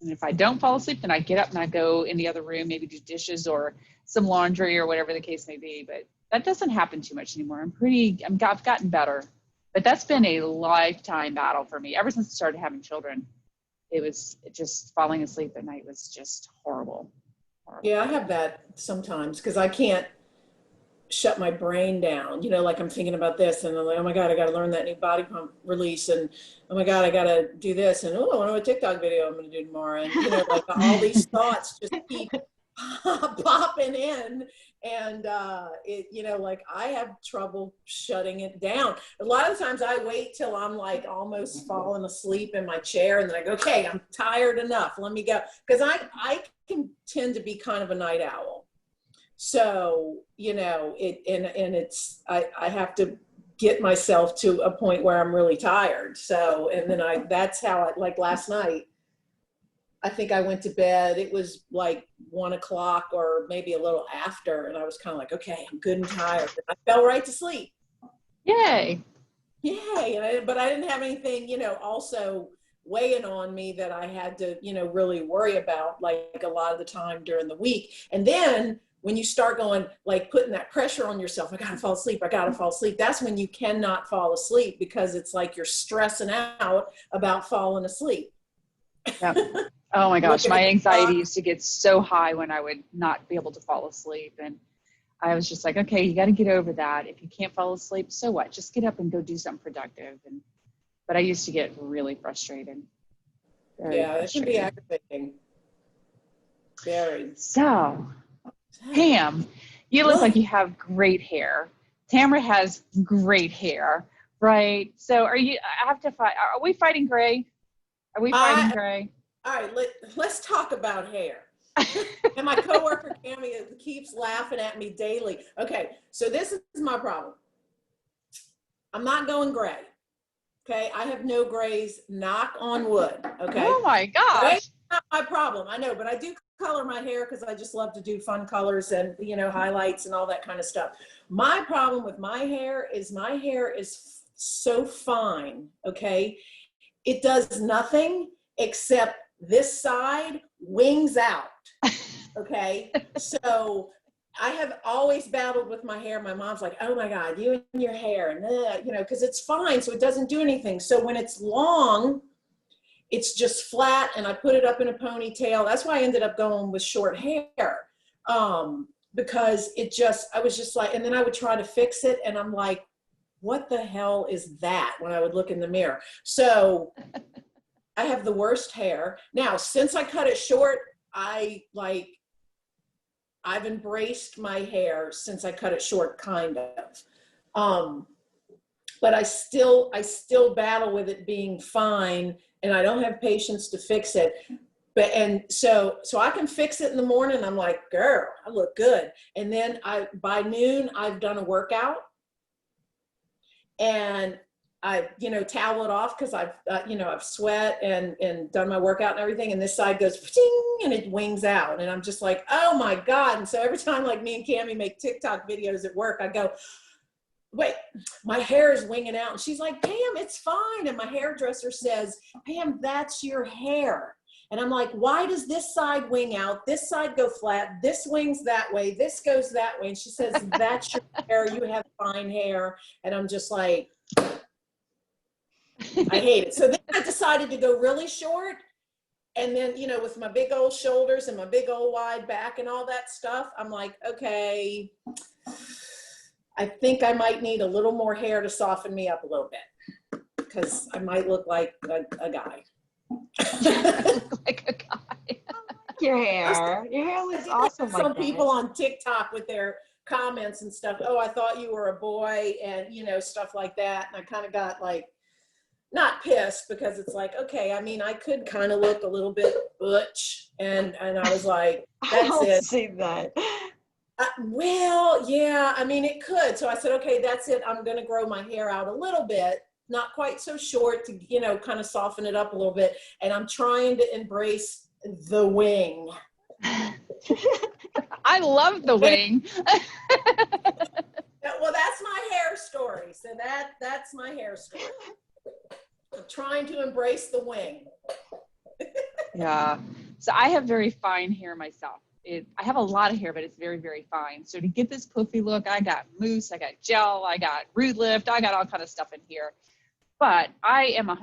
And if I don't fall asleep, then I get up and I go in the other room, maybe do dishes or some laundry or whatever the case may be. But that doesn't happen too much anymore. I've gotten better. But that's been a lifetime battle for me. Ever since I started having children, it was just falling asleep at night was just horrible. Yeah, I have that sometimes because I can't shut my brain down. You know, like I'm thinking about this and I'm like, oh my God, I got to learn that new body pump release. And oh my God, I got to do this. And oh, I wonder what TikTok video I'm going to do tomorrow. And, you know, like all these thoughts just keep popping in. And you know, like I have trouble shutting it down. A lot of times I wait till I'm like almost falling asleep in my chair and then I go, okay, I'm tired enough. Let me go. Because I can tend to be kind of a night owl. So, you know, I have to get myself to a point where I'm really tired. So, and then that's how like last night, I think I went to bed. It was like 1 o'clock or maybe a little after. And I was kind of like, okay, I'm good and tired. And I fell right to sleep. Yay. Yay. But I didn't have anything, you know, also weighing on me that I had to, you know, really worry about like a lot of the time during the week. And then when you start going, like putting that pressure on yourself, I gotta fall asleep, I gotta fall asleep. That's when you cannot fall asleep because it's like you're stressing out about falling asleep. Yeah. Oh my gosh, my anxiety used to get so high when I would not be able to fall asleep. And I was just like, okay, you got to get over that. If you can't fall asleep, so what? Just get up and go do something productive. But I used to get really frustrated. Yeah, it can be aggravating. Very. So, Pam, you look like you have great hair. Tamara has great hair, right? So I have to fight. Are we fighting gray? Are we fighting gray? All right, let's talk about hair. And my coworker Cami keeps laughing at me daily. Okay, so this is my problem. I'm not going gray. Okay, I have no grays, knock on wood. Okay. Oh my gosh. Gray's not my problem. I know, but I do color my hair because I just love to do fun colors and, you know, highlights and all that kind of stuff. My problem with my hair is so fine. Okay. It does nothing except this side wings out. Okay. So I have always battled with my hair. My mom's like, oh my God, you and your hair, and you know, because it's fine, so it doesn't do anything. So when it's long, it's just flat, and I put it up in a ponytail. That's why I ended up going with short hair, because I was just like, and then I would try to fix it, and I'm like, what the hell is that? When I would look in the mirror. So I have the worst hair. Now, since I cut it short, I've embraced my hair since I cut it short, kind of. But I still battle with it being fine, and I don't have patience to fix it. So I can fix it in the morning. I'm like, girl, I look good. And then by noon, I've done a workout, and I, you know, towel it off because I've sweat and done my workout and everything. And this side goes and it wings out. And I'm just like, oh my God. And so every time like me and Cami make TikTok videos at work, I go, wait, my hair is winging out. And she's like, Pam, it's fine. And my hairdresser says, Pam, that's your hair. And I'm like, why does this side wing out? This side go flat. This wings that way. This goes that way. And she says, that's your hair. You have fine hair. And I'm just like, I hate it. So then I decided to go really short. And then, you know, with my big old shoulders and my big old wide back and all that stuff, I'm like, okay, I think I might need a little more hair to soften me up a little bit, because I might look like a guy. Like a guy. Your hair looks awesome. Some people on TikTok with their comments and stuff, oh, I thought you were a boy, and, you know, stuff like that. And I kind of got like, not pissed, because it's like, okay, I mean, I could kind of look a little bit butch, and I was like, that's I it. see that. Well, yeah, I mean, it could. So I said, okay, that's it. I'm going to grow my hair out a little bit, not quite so short, to, you know, kind of soften it up a little bit. And I'm trying to embrace the wing. I love the wing. Well, that's my hair story. So that's my hair story. I'm trying to embrace the wing. Yeah. So I have very fine hair myself. I have a lot of hair, but it's very, very fine. So to get this poofy look, I got mousse, I got gel, I got root lift, I got all kind of stuff in here. But I am 100%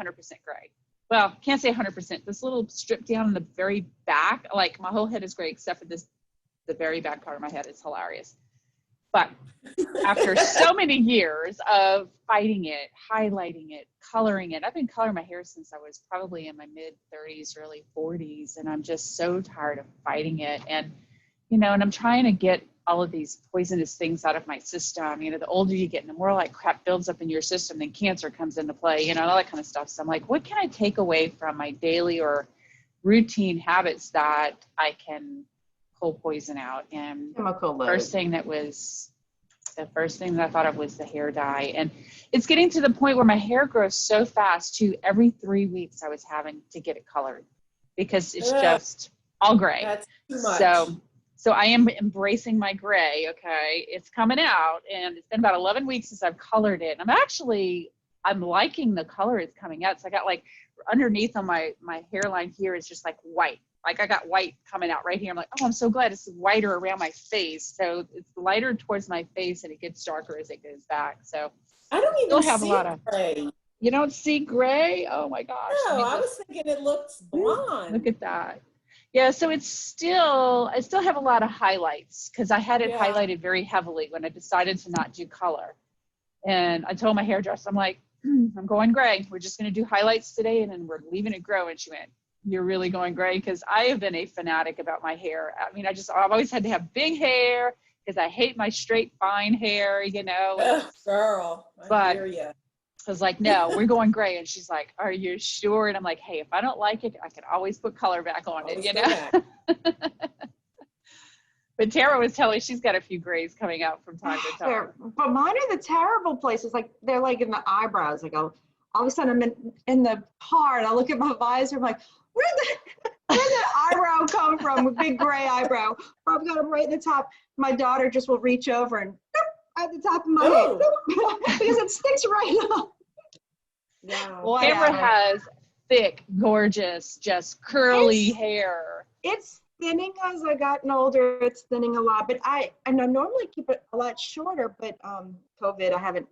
gray. Well, can't say 100%. This little strip down in the very back, like my whole head is gray except for the very back part of my head is hilarious. But after so many years of fighting it, highlighting it, coloring it, I've been coloring my hair since I was probably in my mid 30s, early 40s, and I'm just so tired of fighting it. And, you know, and I'm trying to get all of these poisonous things out of my system. You know, the older you get and the more like crap builds up in your system, then cancer comes into play, you know, all that kind of stuff. So I'm like, what can I take away from my daily or routine habits that I can pull poison out? And the first thing that I thought of was the hair dye. And it's getting to the point where my hair grows so fast too. Every 3 weeks I was having to get it colored because it's just all gray. That's too much. So I am embracing my gray. Okay. It's coming out, and it's been about 11 weeks since I've colored it. I'm liking the color it's coming out. So I got like underneath on my hairline here is just like white. Like I got white coming out right here. I'm like, oh, I'm so glad it's whiter around my face. So it's lighter towards my face, and it gets darker as it goes back. So I don't even have see a lot of gray. You don't see gray? Oh my gosh. No, I was thinking it looks blonde. Look at that. Yeah, so I still have a lot of highlights because I had it highlighted very heavily when I decided to not do color. And I told my hairdresser, I'm like, I'm going gray. We're just going to do highlights today, and then we're leaving it grow. And she went, you're really going gray? Because I have been a fanatic about my hair. I mean, I've always had to have big hair because I hate my straight, fine hair, you know. Ugh, girl, I hear you. I was like, no, we're going gray. And she's like, are you sure? And I'm like, hey, if I don't like it, I can always put color back on it, you know? But Tara was telling she's got a few grays coming out from time to time. But mine are the terrible places. Like they're like in the eyebrows. I go, all of a sudden I'm in the car and I look at my visor. I'm like, where did that eyebrow come from? A big gray eyebrow. Or I've got them right in the top. My daughter just will reach over and at the top of my head because it sticks right up. Yeah. Well, Amber has thick, gorgeous, just curly hair. It's thinning as I gotten older. It's thinning a lot, but I normally keep it a lot shorter. But COVID, I haven't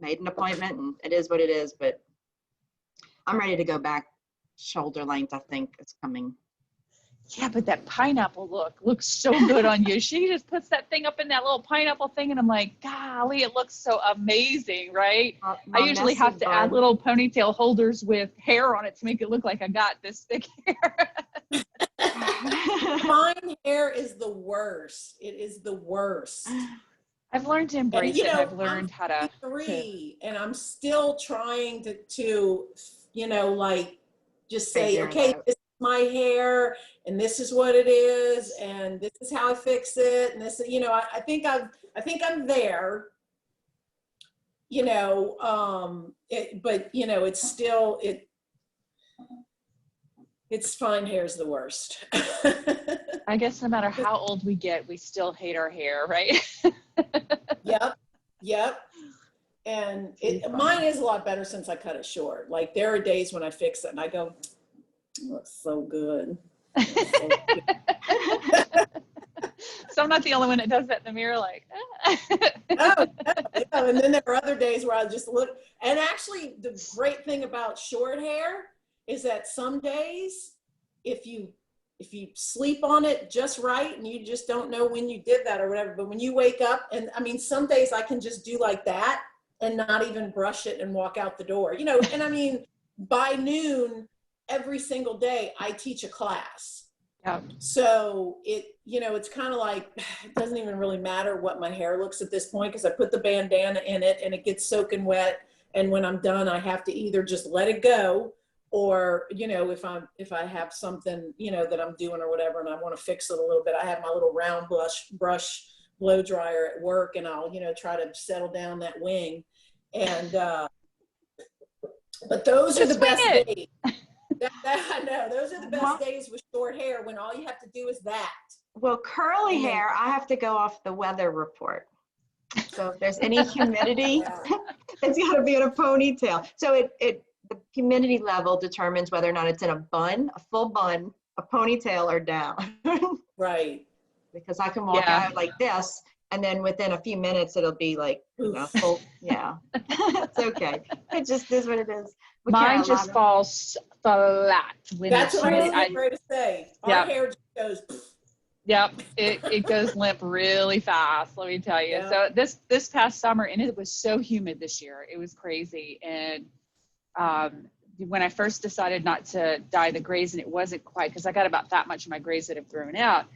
made an appointment, and it is what it is. But I'm ready to go back shoulder length. I think it's coming. Yeah, but that pineapple look looks so good on you. She just puts that thing up in that little pineapple thing, and I'm like, golly, it looks so amazing, right? I usually have to add little ponytail holders with hair on it to make it look like I got this thick hair. Fine hair is the worst. It is the worst. I've learned to embrace it. I've learned how to. And I'm still trying to you know, like just say, okay, this is my hair, and this is what it is, and this is how I fix it, and this, you know, I think I'm there, you know, but you know, it's still it's fine hair is the worst. I guess no matter how old we get, we still hate our hair, right? Yep. And mine is a lot better since I cut it short. Like there are days when I fix it and I go, it looks so good. So I'm not the only one that does that in the mirror, like. No, and then there are other days where I just look. And actually, the great thing about short hair is that some days, if you sleep on it just right, and you just don't know when you did that or whatever, but when you wake up, and I mean, some days I can just do like that and not even brush it and walk out the door, you know. And I mean, by noon every single day I teach a class. Yeah. So it, you know, it's kind of like, it doesn't even really matter what my hair looks at this point, because I put the bandana in it and it gets soaking wet. And when I'm done, I have to either just let it go, or, you know, if I have something, you know, that I'm doing or whatever, and I want to fix it a little bit, I have my little round brush blow dryer at work, and I'll, you know, try to settle down that wing. And, but those are the best days. I know, those are the best days with short hair, when all you have to do is that. Well, curly hair, I have to go off the weather report. So if there's any humidity, it's got to be in a ponytail. So the humidity level determines whether or not it's in a bun, a full bun, a ponytail, or down. Right. Because I can walk out like this, and then within a few minutes it'll be like, you know, full. Yeah. It's okay. It just is what it is. Mine just falls flat when that's it's what humid. I was going to say. Our hair just goes. Yep, it goes limp really fast, let me tell you. Yeah. So this past summer, and it was so humid this year, it was crazy. And when I first decided not to dye the grays, and it wasn't quite, because I got about that much of my grays that have grown out,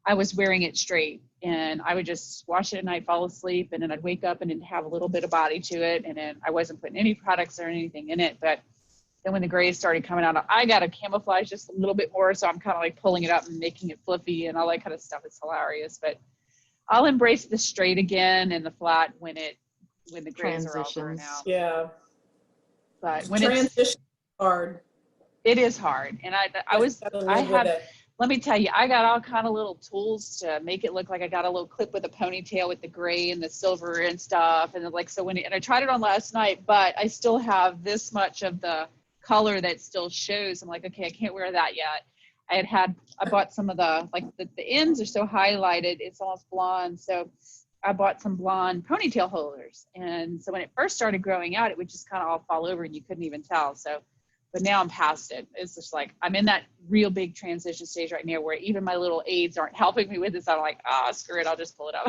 I was wearing it straight, and I would just wash it at night, fall asleep, and then I'd wake up and it'd have a little bit of body to it, and then I wasn't putting any products or anything in it. But then when the grays started coming out, I got to camouflage just a little bit more, so I'm kind of like pulling it up and making it fluffy and all that kind of stuff. It's hilarious. But I'll embrace the straight again and the flat when the grays are all grown out. Yeah. But when it's hard. It is hard. And let me tell you, I got all kind of little tools to make it look like I got a little clip with a ponytail with the gray and the silver and stuff. And like, so and I tried it on last night, but I still have this much of the color that still shows. I'm like, okay, I can't wear that yet. I bought some of the ends are so highlighted, it's almost blonde. So I bought some blonde ponytail holders. And so when it first started growing out, it would just kind of all fall over and you couldn't even tell. So, but now I'm past it. It's just like, I'm in that real big transition stage right now where even my little aids aren't helping me with this. I'm like, screw it, I'll just pull it up.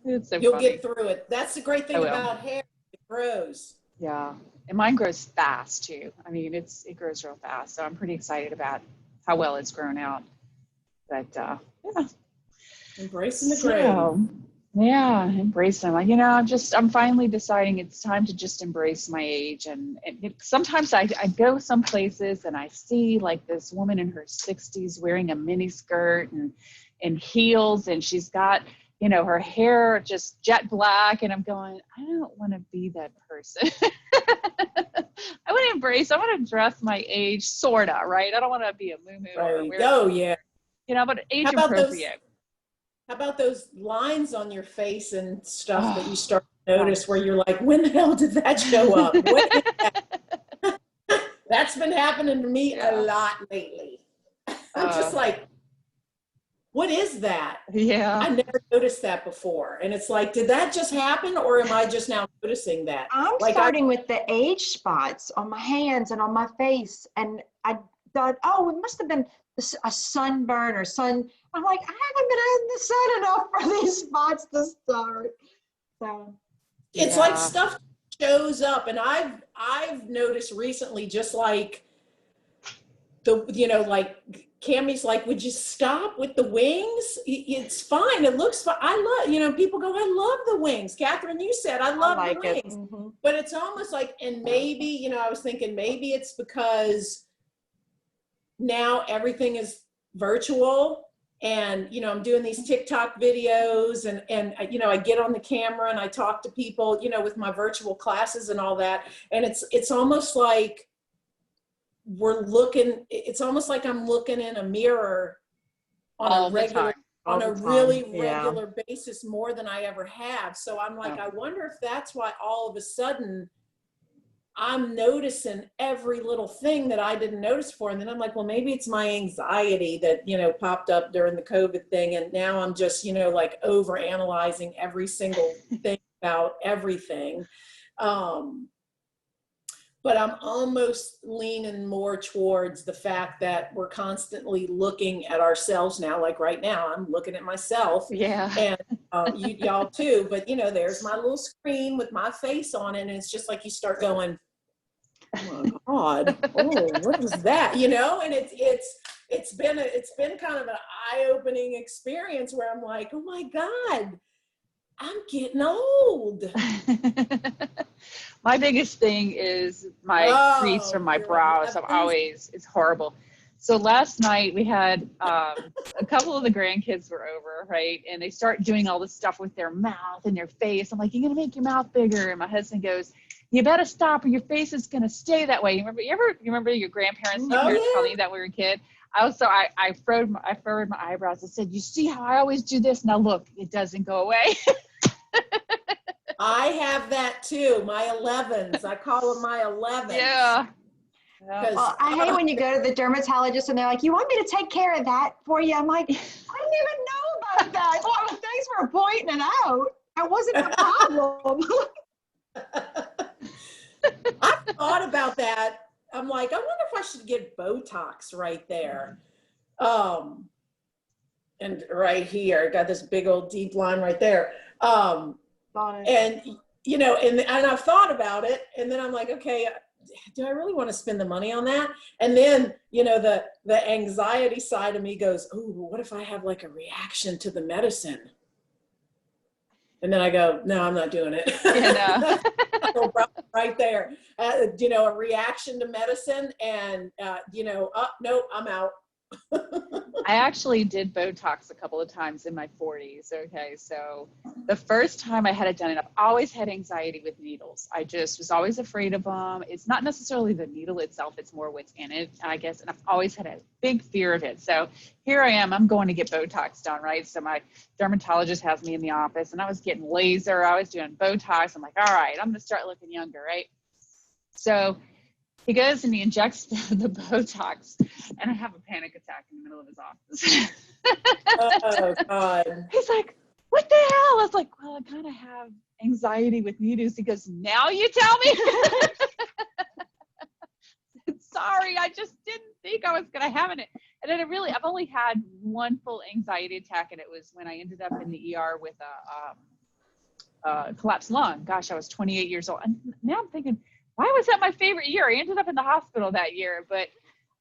It's so You'll funny. get through it. That's the great thing about hair. It grows. Yeah. And mine grows fast too. I mean, it grows real fast. So I'm pretty excited about how well it's grown out. But yeah. Embracing the gray. Yeah, embrace them. You know, I'm finally deciding it's time to just embrace my age. And sometimes I go some places and I see like this woman in her 60s wearing a mini skirt and heels, and she's got, you know, her hair just jet black, and I'm going, I don't want to be that person. I want to dress my age, sorta, right? I don't want to be a muumuu. Right. Oh yeah. You know, but age appropriate. How about those lines on your face and stuff that you start to notice where you're like, when the hell did that show up? What is that? That's been happening to me a lot lately. I'm just like, what is that? Yeah. I never noticed that before. And it's like, did that just happen, or am I just now noticing that? I'm starting with the age spots on my hands and on my face. And I thought, it must have been a sunburn or sun. I'm like, I haven't been in the sun enough for these spots to start. So it's like stuff shows up, and I've noticed recently, just like like Cammie's like, would you stop with the wings? It's fine. It looks fine. I love, people go, I love the wings. Catherine, you said, I love the wings. Mm-hmm. But it's almost like, and maybe, I was thinking maybe it's because now everything is virtual, and I'm doing these TikTok videos, and I get on the camera and I talk to people, with my virtual classes and all that, and it's almost like it's almost like I'm looking in a mirror on a really regular basis, more than I ever have. So I'm like, I wonder if that's why all of a sudden I'm noticing every little thing that I didn't notice before. And then I'm like, well, maybe it's my anxiety that, popped up during the COVID thing. And now I'm just, like over analyzing every single thing about everything. But I'm almost leaning more towards the fact that we're constantly looking at ourselves now. Like right now, I'm looking at myself. Yeah. And y'all too. But there's my little screen with my face on it, and it's just like you start going, "Oh my God! Oh, what was that?" And it's been kind of an eye-opening experience where I'm like, "Oh my God, I'm getting old." My biggest thing is my crease from my brows. It's horrible. So last night we had a couple of the grandkids were over, right? And they start doing all this stuff with their mouth and their face. I'm like, you're going to make your mouth bigger. And my husband goes, you better stop or your face is going to stay that way. You remember your grandparents, your parents telling you that when we were a kid? I furrowed my eyebrows and said, you see how I always do this? Now look, it doesn't go away. I have that too. My 11s. I call them my 11s. Yeah. Well, I hate when you go to the dermatologist and they're like, you want me to take care of that for you? I'm like, I didn't even know about that. Well, thanks for pointing it out. That wasn't the problem. I thought about that. I'm like, I wonder if I should get Botox right there. And right here, got this big old deep line right there. And I've thought about it, and then I'm like, okay, do I really want to spend the money on that? And then, the anxiety side of me goes, oh, what if I have like a reaction to the medicine? And then I go, no, I'm not doing it. Yeah, no. Right there, a reaction to medicine, and no, I'm out. I actually did Botox a couple of times in my 40s. Okay, so the first time I had it done, and I've always had anxiety with needles. I just was always afraid of them. It's not necessarily the needle itself, it's more what's in it, I guess. And I've always had a big fear of it. So here I am, I'm going to get Botox done, right? So my dermatologist has me in the office, and I was getting laser, I was doing Botox. I'm like, all right, I'm gonna start looking younger, right? So he goes and he injects the Botox, and I have a panic attack in the middle of his office. Oh, God. He's like, what the hell? I was like, well, I kind of have anxiety with needles. He goes, now you tell me? Sorry, I just didn't think I was going to have it. And then I've only had one full anxiety attack, and it was when I ended up in the ER with a collapsed lung. Gosh, I was 28 years old. And now I'm thinking, why was that my favorite year? I ended up in the hospital that year, but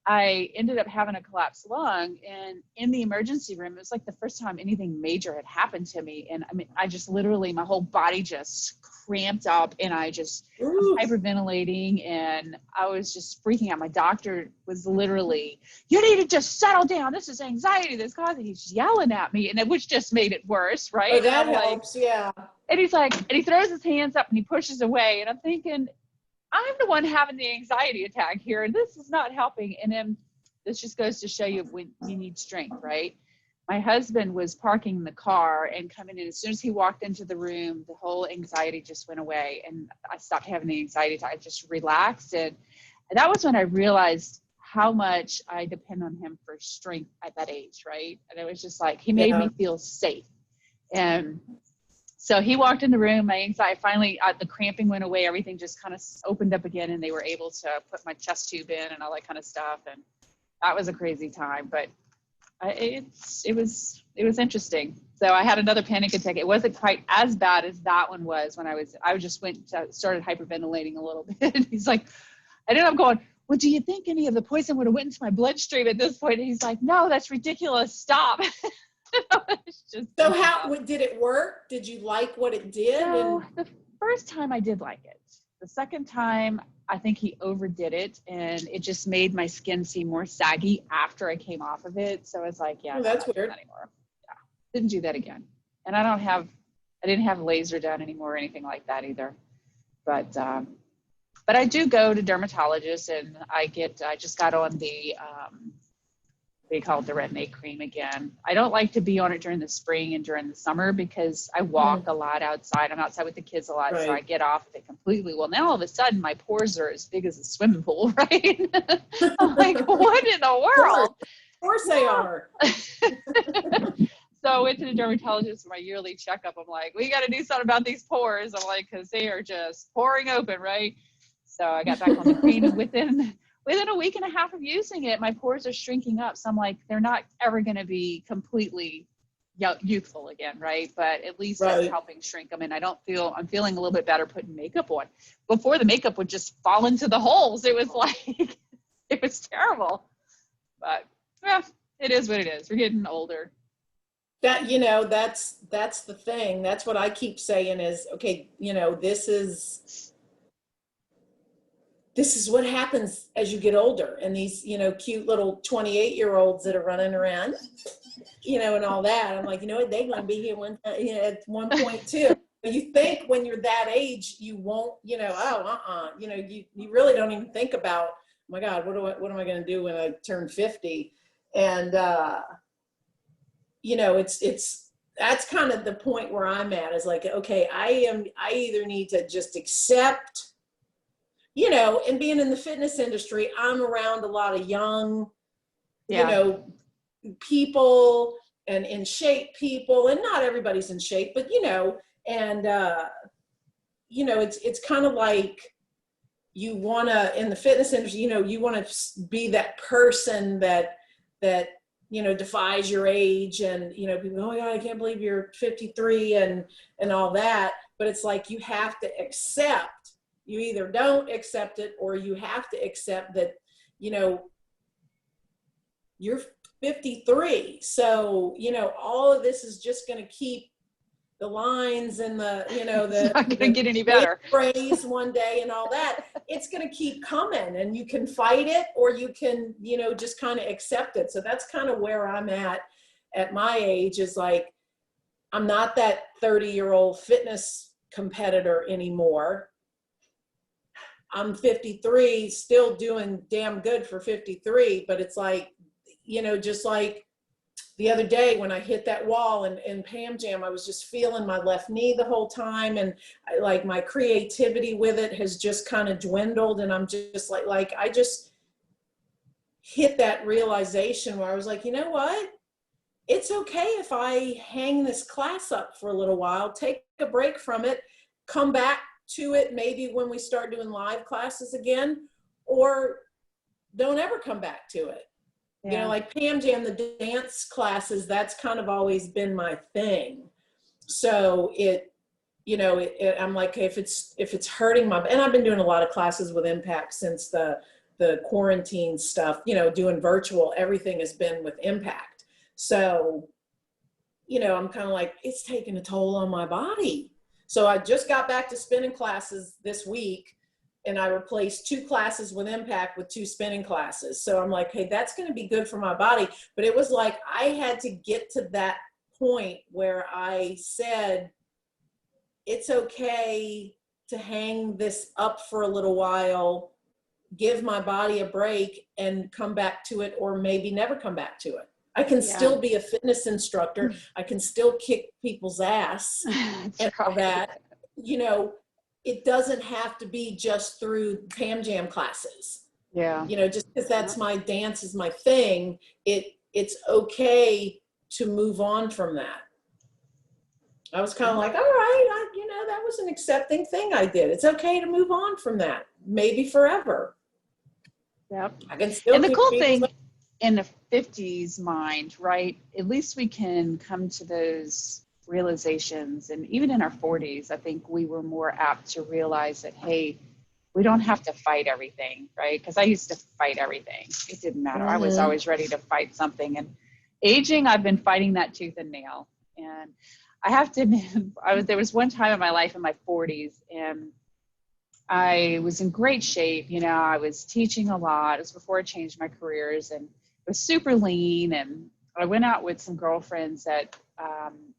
I ended up having a collapsed lung, and in the emergency room, it was like the first time anything major had happened to me. And I mean, I just literally, my whole body just cramped up, and I just was hyperventilating, and I was just freaking out. My doctor was literally, you need to just settle down. This is anxiety that's causing. He's yelling at me, and which just made it worse, right? Oh, that helps, yeah. And he's like, and he throws his hands up and he pushes away, and I'm thinking, I'm the one having the anxiety attack here, and this is not helping. And then this just goes to show you when you need strength, right? My husband was parking the car and coming in. As soon as he walked into the room, the whole anxiety just went away, and I stopped having the anxiety attack. I just relaxed, and that was when I realized how much I depend on him for strength at that age, right? And it was just like, he made me feel safe. And so he walked in the room, my anxiety finally, the cramping went away, everything just kind of opened up again, and they were able to put my chest tube in and all that kind of stuff. And that was a crazy time, but it was interesting. So I had another panic attack. It wasn't quite as bad as that one was when I just started hyperventilating a little bit. And he's like, and then I'm going, well, do you think any of the poison would have went into my bloodstream at this point? And he's like, no, that's ridiculous. Stop. So how did it work? Did you like what it did? So the first time I did like it. The second time, I think he overdid it, and it just made my skin seem more saggy after I came off of it. So it's like, yeah, that's weird. That anymore. Yeah, didn't do that again. And I didn't have laser done anymore or anything like that either. But I do go to dermatologists, and I just got on the they call it the retin-A cream again. I don't like to be on it during the spring and during the summer because I walk a lot outside. I'm outside with the kids a lot, so I get off of it completely. Well, now all of a sudden my pores are as big as a swimming pool, right? I'm like, what in the world? Of course they are. So I went to the dermatologist for my yearly checkup. I'm like, we got to do something about these pores. I'm like, because they are just pouring open, right? So I got back on the cream, and within a week and a half of using it, my pores are shrinking up. So I'm like, they're not ever going to be completely youthful again, right? But at least that's helping shrink them. And I'm feeling a little bit better putting makeup on. Before, the makeup would just fall into the holes. It was like, it was terrible. But yeah, it is what it is. We're getting older. That, that's the thing. That's what I keep saying is, okay, this is what happens as you get older. And these, cute little 28-year-olds that are running around, and all that. I'm like, what, they're going to be here at one point too. But you think when you're that age, you won't, you really don't even think about, oh my God, what am I going to do when I turn 50? And, that's kind of the point where I'm at, is like, okay, I either need to just accept, and being in the fitness industry, I'm around a lot of young, people and in shape people, and not everybody's in shape, but, and, it's kind of like you want to, in the fitness industry, you want to be that person that, defies your age, and, people go, oh my God, I can't believe you're 53 and all that. But it's like, you have to accept, you either don't accept it, or you have to accept that, you're 53. So, all of this is just going to keep the lines and the, it's not going to get any better. Phrase one day and all that. It's going to keep coming, and you can fight it, or you can, just kind of accept it. So that's kind of where I'm at my age, is like, I'm not that 30-year-old fitness competitor anymore. I'm 53, still doing damn good for 53, but it's like, just like the other day when I hit that wall in Pam Jam, I was just feeling my left knee the whole time. And like my creativity with it has just kind of dwindled. And I'm just like, I just hit that realization where I was like, you know what? It's okay if I hang this class up for a little while, take a break from it, come back to it maybe when we start doing live classes again, or don't ever come back to it. Yeah. Like Pam Jam, the dance classes, that's kind of always been my thing. So I'm like, if it's hurting and I've been doing a lot of classes with Impact since the quarantine stuff, doing virtual, everything has been with Impact. So, I'm kind of like, it's taking a toll on my body. So I just got back to spinning classes this week, and I replaced 2 classes with Impact with 2 spinning classes. So I'm like, hey, that's going to be good for my body. But it was like, I had to get to that point where I said, it's okay to hang this up for a little while, give my body a break, and come back to it, or maybe never come back to it. I can still be a fitness instructor. I can still kick people's ass and all that, It doesn't have to be just through Pam Jam classes. Yeah. Just because that's my dance is my thing, it's okay to move on from that. I was kind of like, all right, that was an accepting thing I did. It's okay to move on from that, maybe forever. Yep. I can still. And the cool thing in the 50s mind, right? At least we can come to those realizations. And even in our 40s, I think we were more apt to realize that, hey, we don't have to fight everything, right? Because I used to fight everything. It didn't matter. I was always ready to fight something. And aging, I've been fighting that tooth and nail. And I have to admit, there was one time in my life in my 40s, and I was in great shape. I was teaching a lot. It was before I changed my careers, and it was super lean. And I went out with some girlfriends that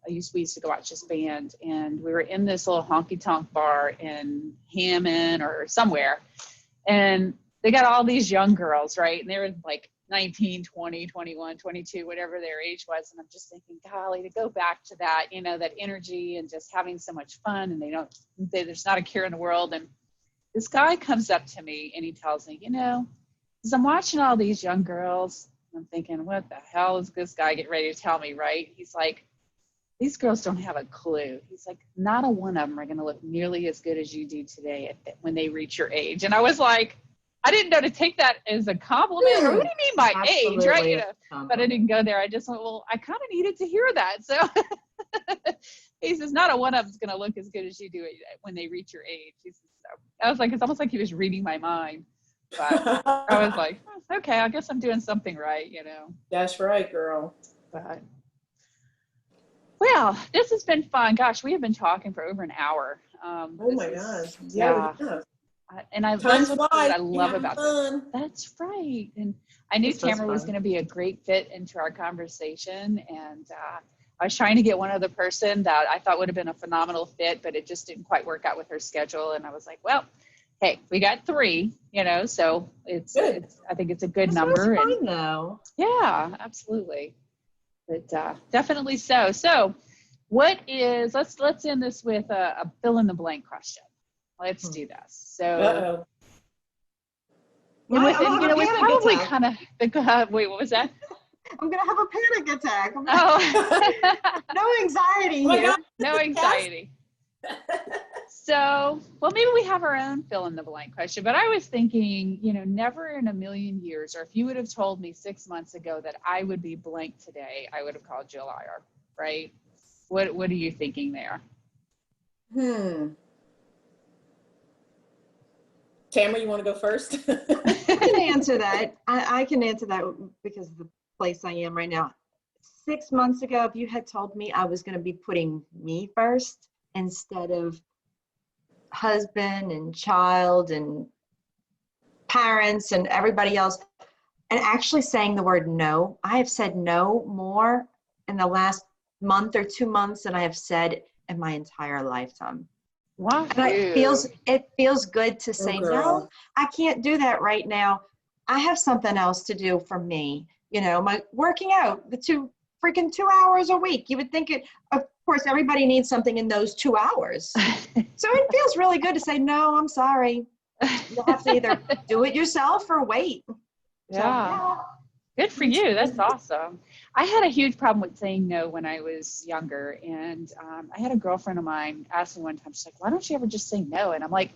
we used to go out just band, and we were in this little honky-tonk bar in Hammond or somewhere, and they got all these young girls, right? And they were like 19, 20, 21, 22, whatever their age was. And I'm just thinking, golly, to go back to that, you know, that energy and just having so much fun, and there's not a care in the world. And this guy comes up to me and he tells me, you know, as I'm watching all these young girls, I'm thinking, what the hell is this guy getting ready to tell me, right? He's like, these girls don't have a clue. He's like, not a one of them are going to look nearly as good as you do today when they reach your age. And I was like, I didn't know to take that as a compliment. Or what do you mean by age, right? You know, but I didn't go there. I just went, well, I kind of needed to hear that. So he says, not a one of them's going to look as good as you do when they reach your age. He says, so I was like, it's almost like he was reading my mind. But I was like, okay, I guess I'm doing something right, you know. That's right, girl. But well, this has been fun. Gosh, we have been talking for over an hour. Oh my gosh. Yeah. And that's what I love about this. That's right. And I knew Tamara was going to be a great fit into our conversation. And I was trying to get one other person that I thought would have been a phenomenal fit, but it just didn't quite work out with her schedule. And I was like, well, hey, we got 3, you know, so it's I think it's a good number. That's fine, though. Yeah, absolutely. But definitely so. So what is, let's end this with a fill in the blank question. Let's do this. So, we probably kind of, wait, what was that? I'm going to have a panic attack. Oh. No anxiety here. No anxiety. So, well, maybe we have our own fill in the blank question, but I was thinking, you know, never in a million years, or if you would have told me 6 months ago that I would be blank today, I would have called you a liar, right? What are you thinking there? Tamara, you want to go first? I can answer that. I can answer that because of the place I am right now. 6 months ago, if you had told me I was going to be putting me first instead of husband and child and parents and everybody else, and actually saying the word no, I have said no more in the last month or 2 months than I have said in my entire lifetime. Wow. And it feels good to say, no, I can't do that right now. I have something else to do for me. You know, my working out, the 2 hours a week. You would think of course, everybody needs something in those 2 hours. So it feels really good to say, no, I'm sorry. You'll have to either do it yourself or wait. Yeah. Good for you. That's awesome. I had a huge problem with saying no when I was younger. And I had a girlfriend of mine ask me one time, she's like, why don't you ever just say no? And I'm like,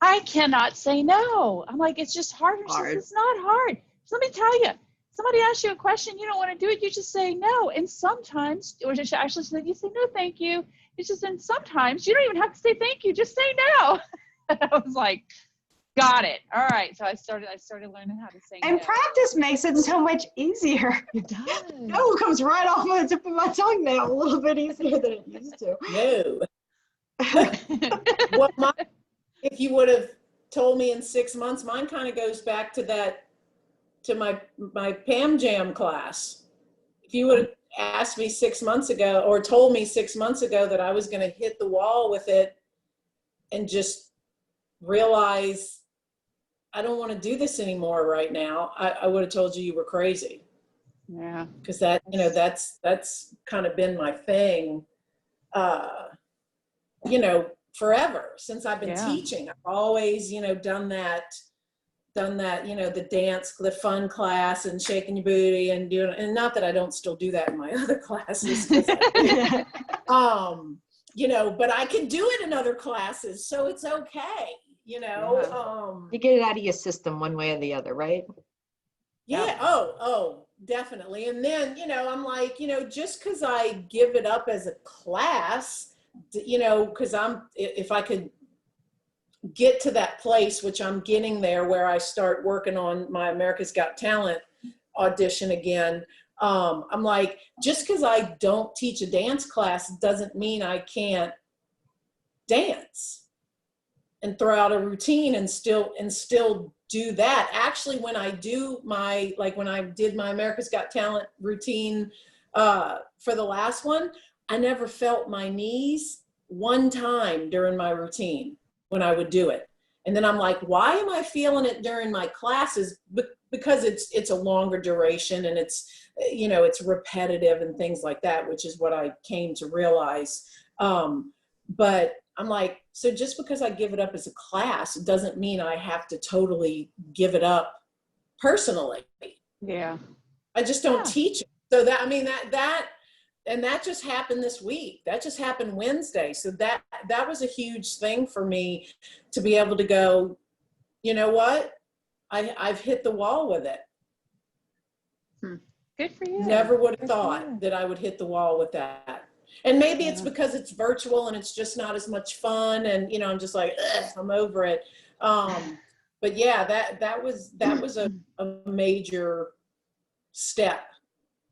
I cannot say no. I'm like, it's just harder. She says, it's not hard. So let me tell you, somebody asks you a question, you don't want to do it, you just say no. And sometimes, or just actually you say no, thank you. It's just, and sometimes you don't even have to say thank you, just say no. I was like, got it. All right. So I started learning how to say no. And practice makes it so much easier. It does. No comes right off the tip of my tongue now, a little bit easier than it used to. No. Well, if you would have told me in 6 months, mine kind of goes back to my Pam Jam class. If you would have asked me 6 months ago, or told me 6 months ago that I was going to hit the wall with it and just realize I don't want to do this anymore right now, I would have told you were crazy. Yeah. Because that, you know, that's kind of been my thing, you know, forever since I've been teaching. I've always, you know, done that, you know, the dance, the fun class and shaking your booty and doing, and not that I don't still do that in my other classes. You know, but I can do it in other classes, so it's okay, you know. Yeah. You get it out of your system one way or the other, right? Yeah. Oh, definitely. And then, you know, I'm like, you know, just because I give it up as a class, you know, because if I could get to that place, which I'm getting there, where I start working on my America's Got Talent audition again. I'm like, just because I don't teach a dance class doesn't mean I can't dance and throw out a routine and still do that. Actually, when I do when I did my America's Got Talent routine for the last one, I never felt my knees one time during my routine when I would do it. And then I'm like, why am I feeling it during my classes? because it's a longer duration and it's, you know, it's repetitive and things like that, which is what I came to realize. But I'm like, so just because I give it up as a class doesn't mean I have to totally give it up personally. Yeah. I just don't teach it. So that, I mean, that just happened this week. That just happened Wednesday. So that was a huge thing for me to be able to go, you know what? I've hit the wall with it. Good for you. Never would have thought that I would hit the wall with that. And maybe it's because it's virtual and it's just not as much fun. And, you know, I'm just like, I'm over it. But yeah, that was a major step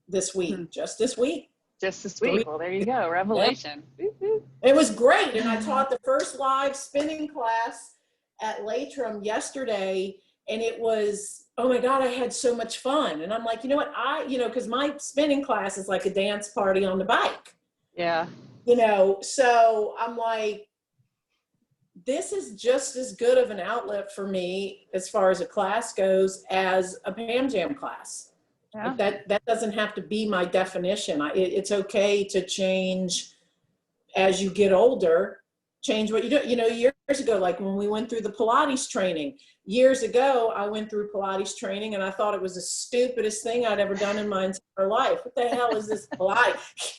this week, just this week. Just this week. Well, there you go. Revelation. Yep. It was great. And I taught the first live spinning class at Latrim yesterday. And it was, oh my God, I had so much fun. And I'm like, you know what, because my spinning class is like a dance party on the bike. Yeah. You know, so I'm like, this is just as good of an outlet for me as far as a class goes as a Pam Jam class. Yeah. But that doesn't have to be my definition. It's okay to change as you get older. Change what you do. You know, years ago, like when we went through the Pilates training, years ago, I went through Pilates training and I thought it was the stupidest thing I'd ever done in my entire life. What the hell is this Pilates?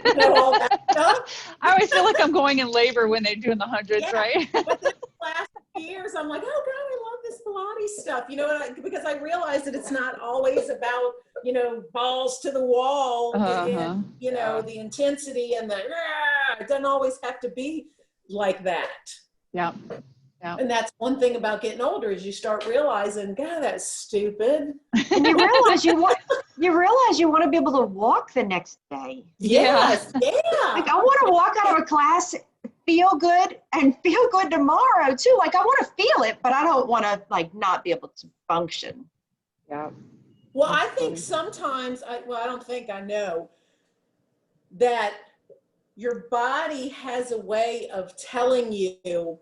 You know, all that stuff. I always feel like I'm going in labor when they're doing the hundreds, right? But the last years, I'm like, oh God, I love this Pilates stuff. You know, because I realized that it's not always about, you know, balls to the wall, and, you know, the intensity and it doesn't always have to be like that. Yeah. Yeah. And that's one thing about getting older is you start realizing, God, that's stupid. And you realize you want to be able to walk the next day. Yes. Yeah. Like I want to walk out of a class, feel good, and feel good tomorrow too. Like I want to feel it, but I don't want to like not be able to function. Yeah. Well, I think sometimes, I know that your body has a way of telling you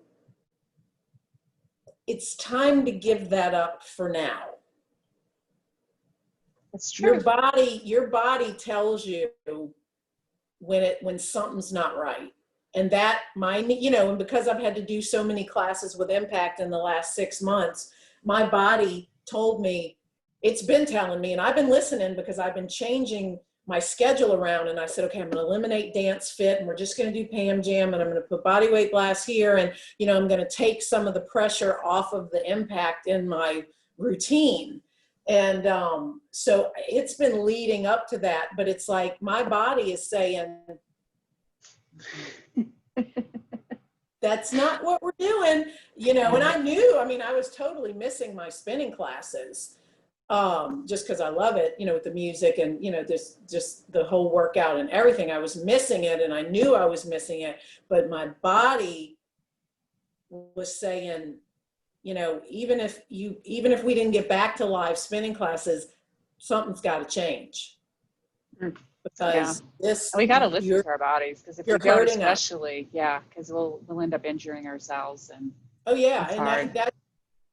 it's time to give that up for now. That's true. Your body tells you when something's not right. And that you know, and because I've had to do so many classes with Impact in the last 6 months, my body told me, it's been telling me, and I've been listening because I've been changing my schedule around. And I said, okay, I'm going to eliminate Dance Fit and we're just going to do Pam Jam and I'm going to put body weight blast here. And, you know, I'm going to take some of the pressure off of the Impact in my routine. And so it's been leading up to that, but it's like my body is saying, that's not what we're doing, you know. And I knew, I mean, I was totally missing my spinning classes just because I love it, you know, with the music and, you know, just the whole workout and everything. I was missing it and I knew I was missing it, but my body was saying, you know, even if we didn't get back to live spinning classes, something's got to change. Because we got to listen to our bodies, because if we don't, hurting especially, because we'll end up injuring ourselves. And and that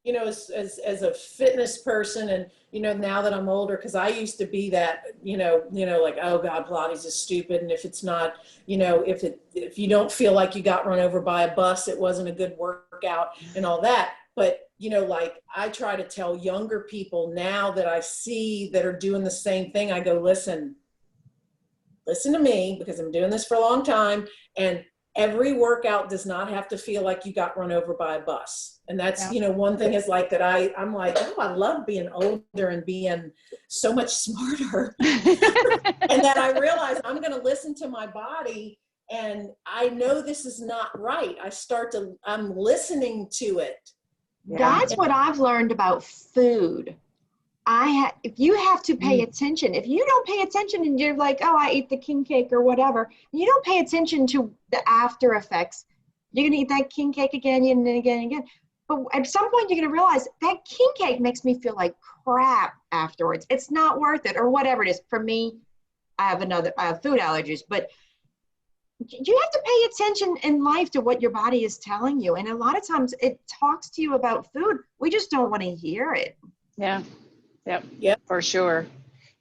you know, as a fitness person, and you know, now that I'm older, because I used to be that, you know, like, oh God, Pilates is stupid, and if it's not, you know, if you don't feel like you got run over by a bus, it wasn't a good workout and all that. But you know, like I try to tell younger people now that I see that are doing the same thing, I go, listen to me, because I'm doing this for a long time, and every workout does not have to feel like you got run over by a bus. And that's, you know, one thing is like that I'm like, oh, I love being older and being so much smarter. And then I realize I'm going to listen to my body, and I know this is not right. I'm listening to it. That's what I've learned about food. If you have to pay attention, if you don't pay attention and you're like, oh, I ate the king cake or whatever, and you don't pay attention to the after effects, you're going to eat that king cake again and again and again. But at some point you're going to realize that king cake makes me feel like crap afterwards. It's not worth it, or whatever it is. For me, I have food allergies, but you have to pay attention in life to what your body is telling you. And a lot of times it talks to you about food. We just don't want to hear it. Yeah. Yep. Yep. For sure.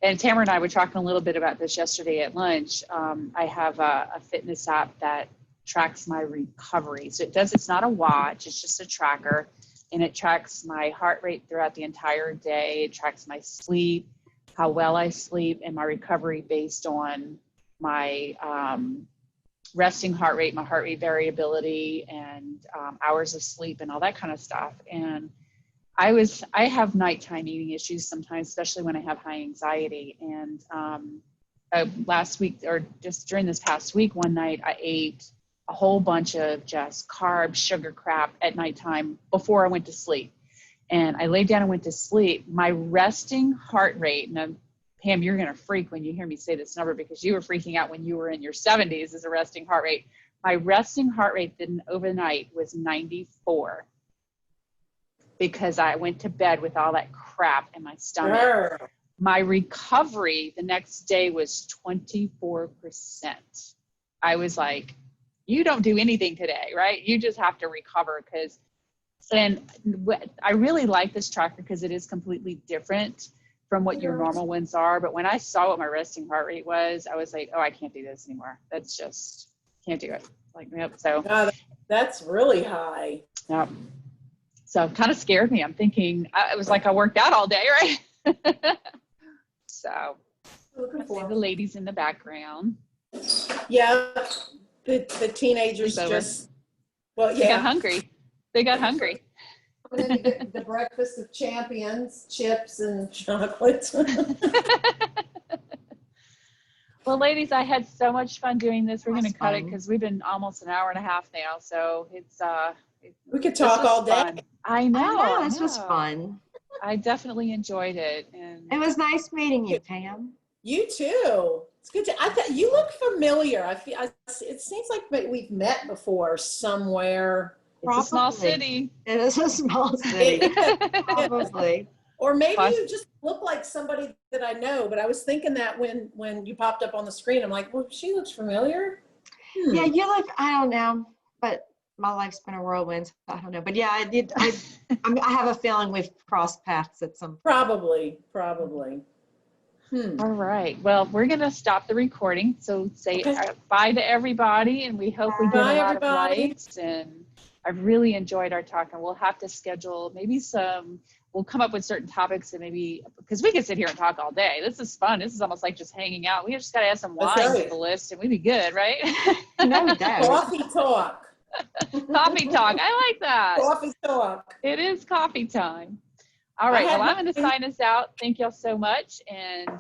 And Tamara and I were talking a little bit about this yesterday at lunch. I have a fitness app that tracks my recovery. So it's not a watch, it's just a tracker. And it tracks my heart rate throughout the entire day. It tracks my sleep, how well I sleep, and my recovery based on my resting heart rate, my heart rate variability, and hours of sleep and all that kind of stuff. And I have nighttime eating issues sometimes, especially when I have high anxiety. And last week, or just during this past week, one night I ate a whole bunch of just carbs, sugar crap at nighttime before I went to sleep. And I laid down and went to sleep. My resting heart rate, and Pam, you're going to freak when you hear me say this number because you were freaking out when you were in your 70s as a resting heart rate. My resting heart rate then overnight was 94 because I went to bed with all that crap in my stomach. Sure. My recovery the next day was 24%. I was like, you don't do anything today, right? You just have to recover because, and I really like this tracker because it is completely different from what your normal ones are. But when I saw what my resting heart rate was, I was like, oh, I can't do this anymore. That's just, can't do it. Like, nope. So God, that's really high. yep. So it kind of scared me. I'm thinking, it was like I worked out all day, right? So Looking see for the ladies in the background. Yeah, the teenagers It's over. just, well, They got yeah. hungry. They got hungry. And then you get the breakfast of champions, chips and chocolate. Well, ladies, I had so much fun doing this. We're going to That's cut it fun. because we've been almost an hour and a half now. So it's We could this talk was all day. fun. I know. This was fun. I definitely enjoyed it. It And was nice meeting you, Pam. You too. It's good to. I thought you look familiar. It seems like we've met before somewhere. it's a small Probably. city. It is a small city. Probably. Or maybe Plus- you just look like somebody that I know. But I was thinking that when you popped up on the screen, I'm like, well, she looks familiar. Yeah, you look, I don't know, but my life's been a whirlwind. So I don't know. But yeah, I did. I have a feeling we've crossed paths at some point. Probably. All right. Well, we're going to stop the recording. So say Okay. bye to everybody. And we hope we get Bye, a lot everybody. of likes. And I've really enjoyed our talk. And we'll have to schedule maybe we'll come up with certain topics and maybe, because we could sit here and talk all day. This is fun. This is almost like just hanging out. We just got to add some That's wine right. to the list and we'd be good, right? No doubt. Coffee talk. Coffee talk. I like that. Coffee talk. It is coffee time. All right. I Well, had I'm going to sign us out. Thank y'all so much. And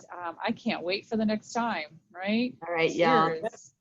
I can't wait for the next time, right? All right, y'all. Cheers.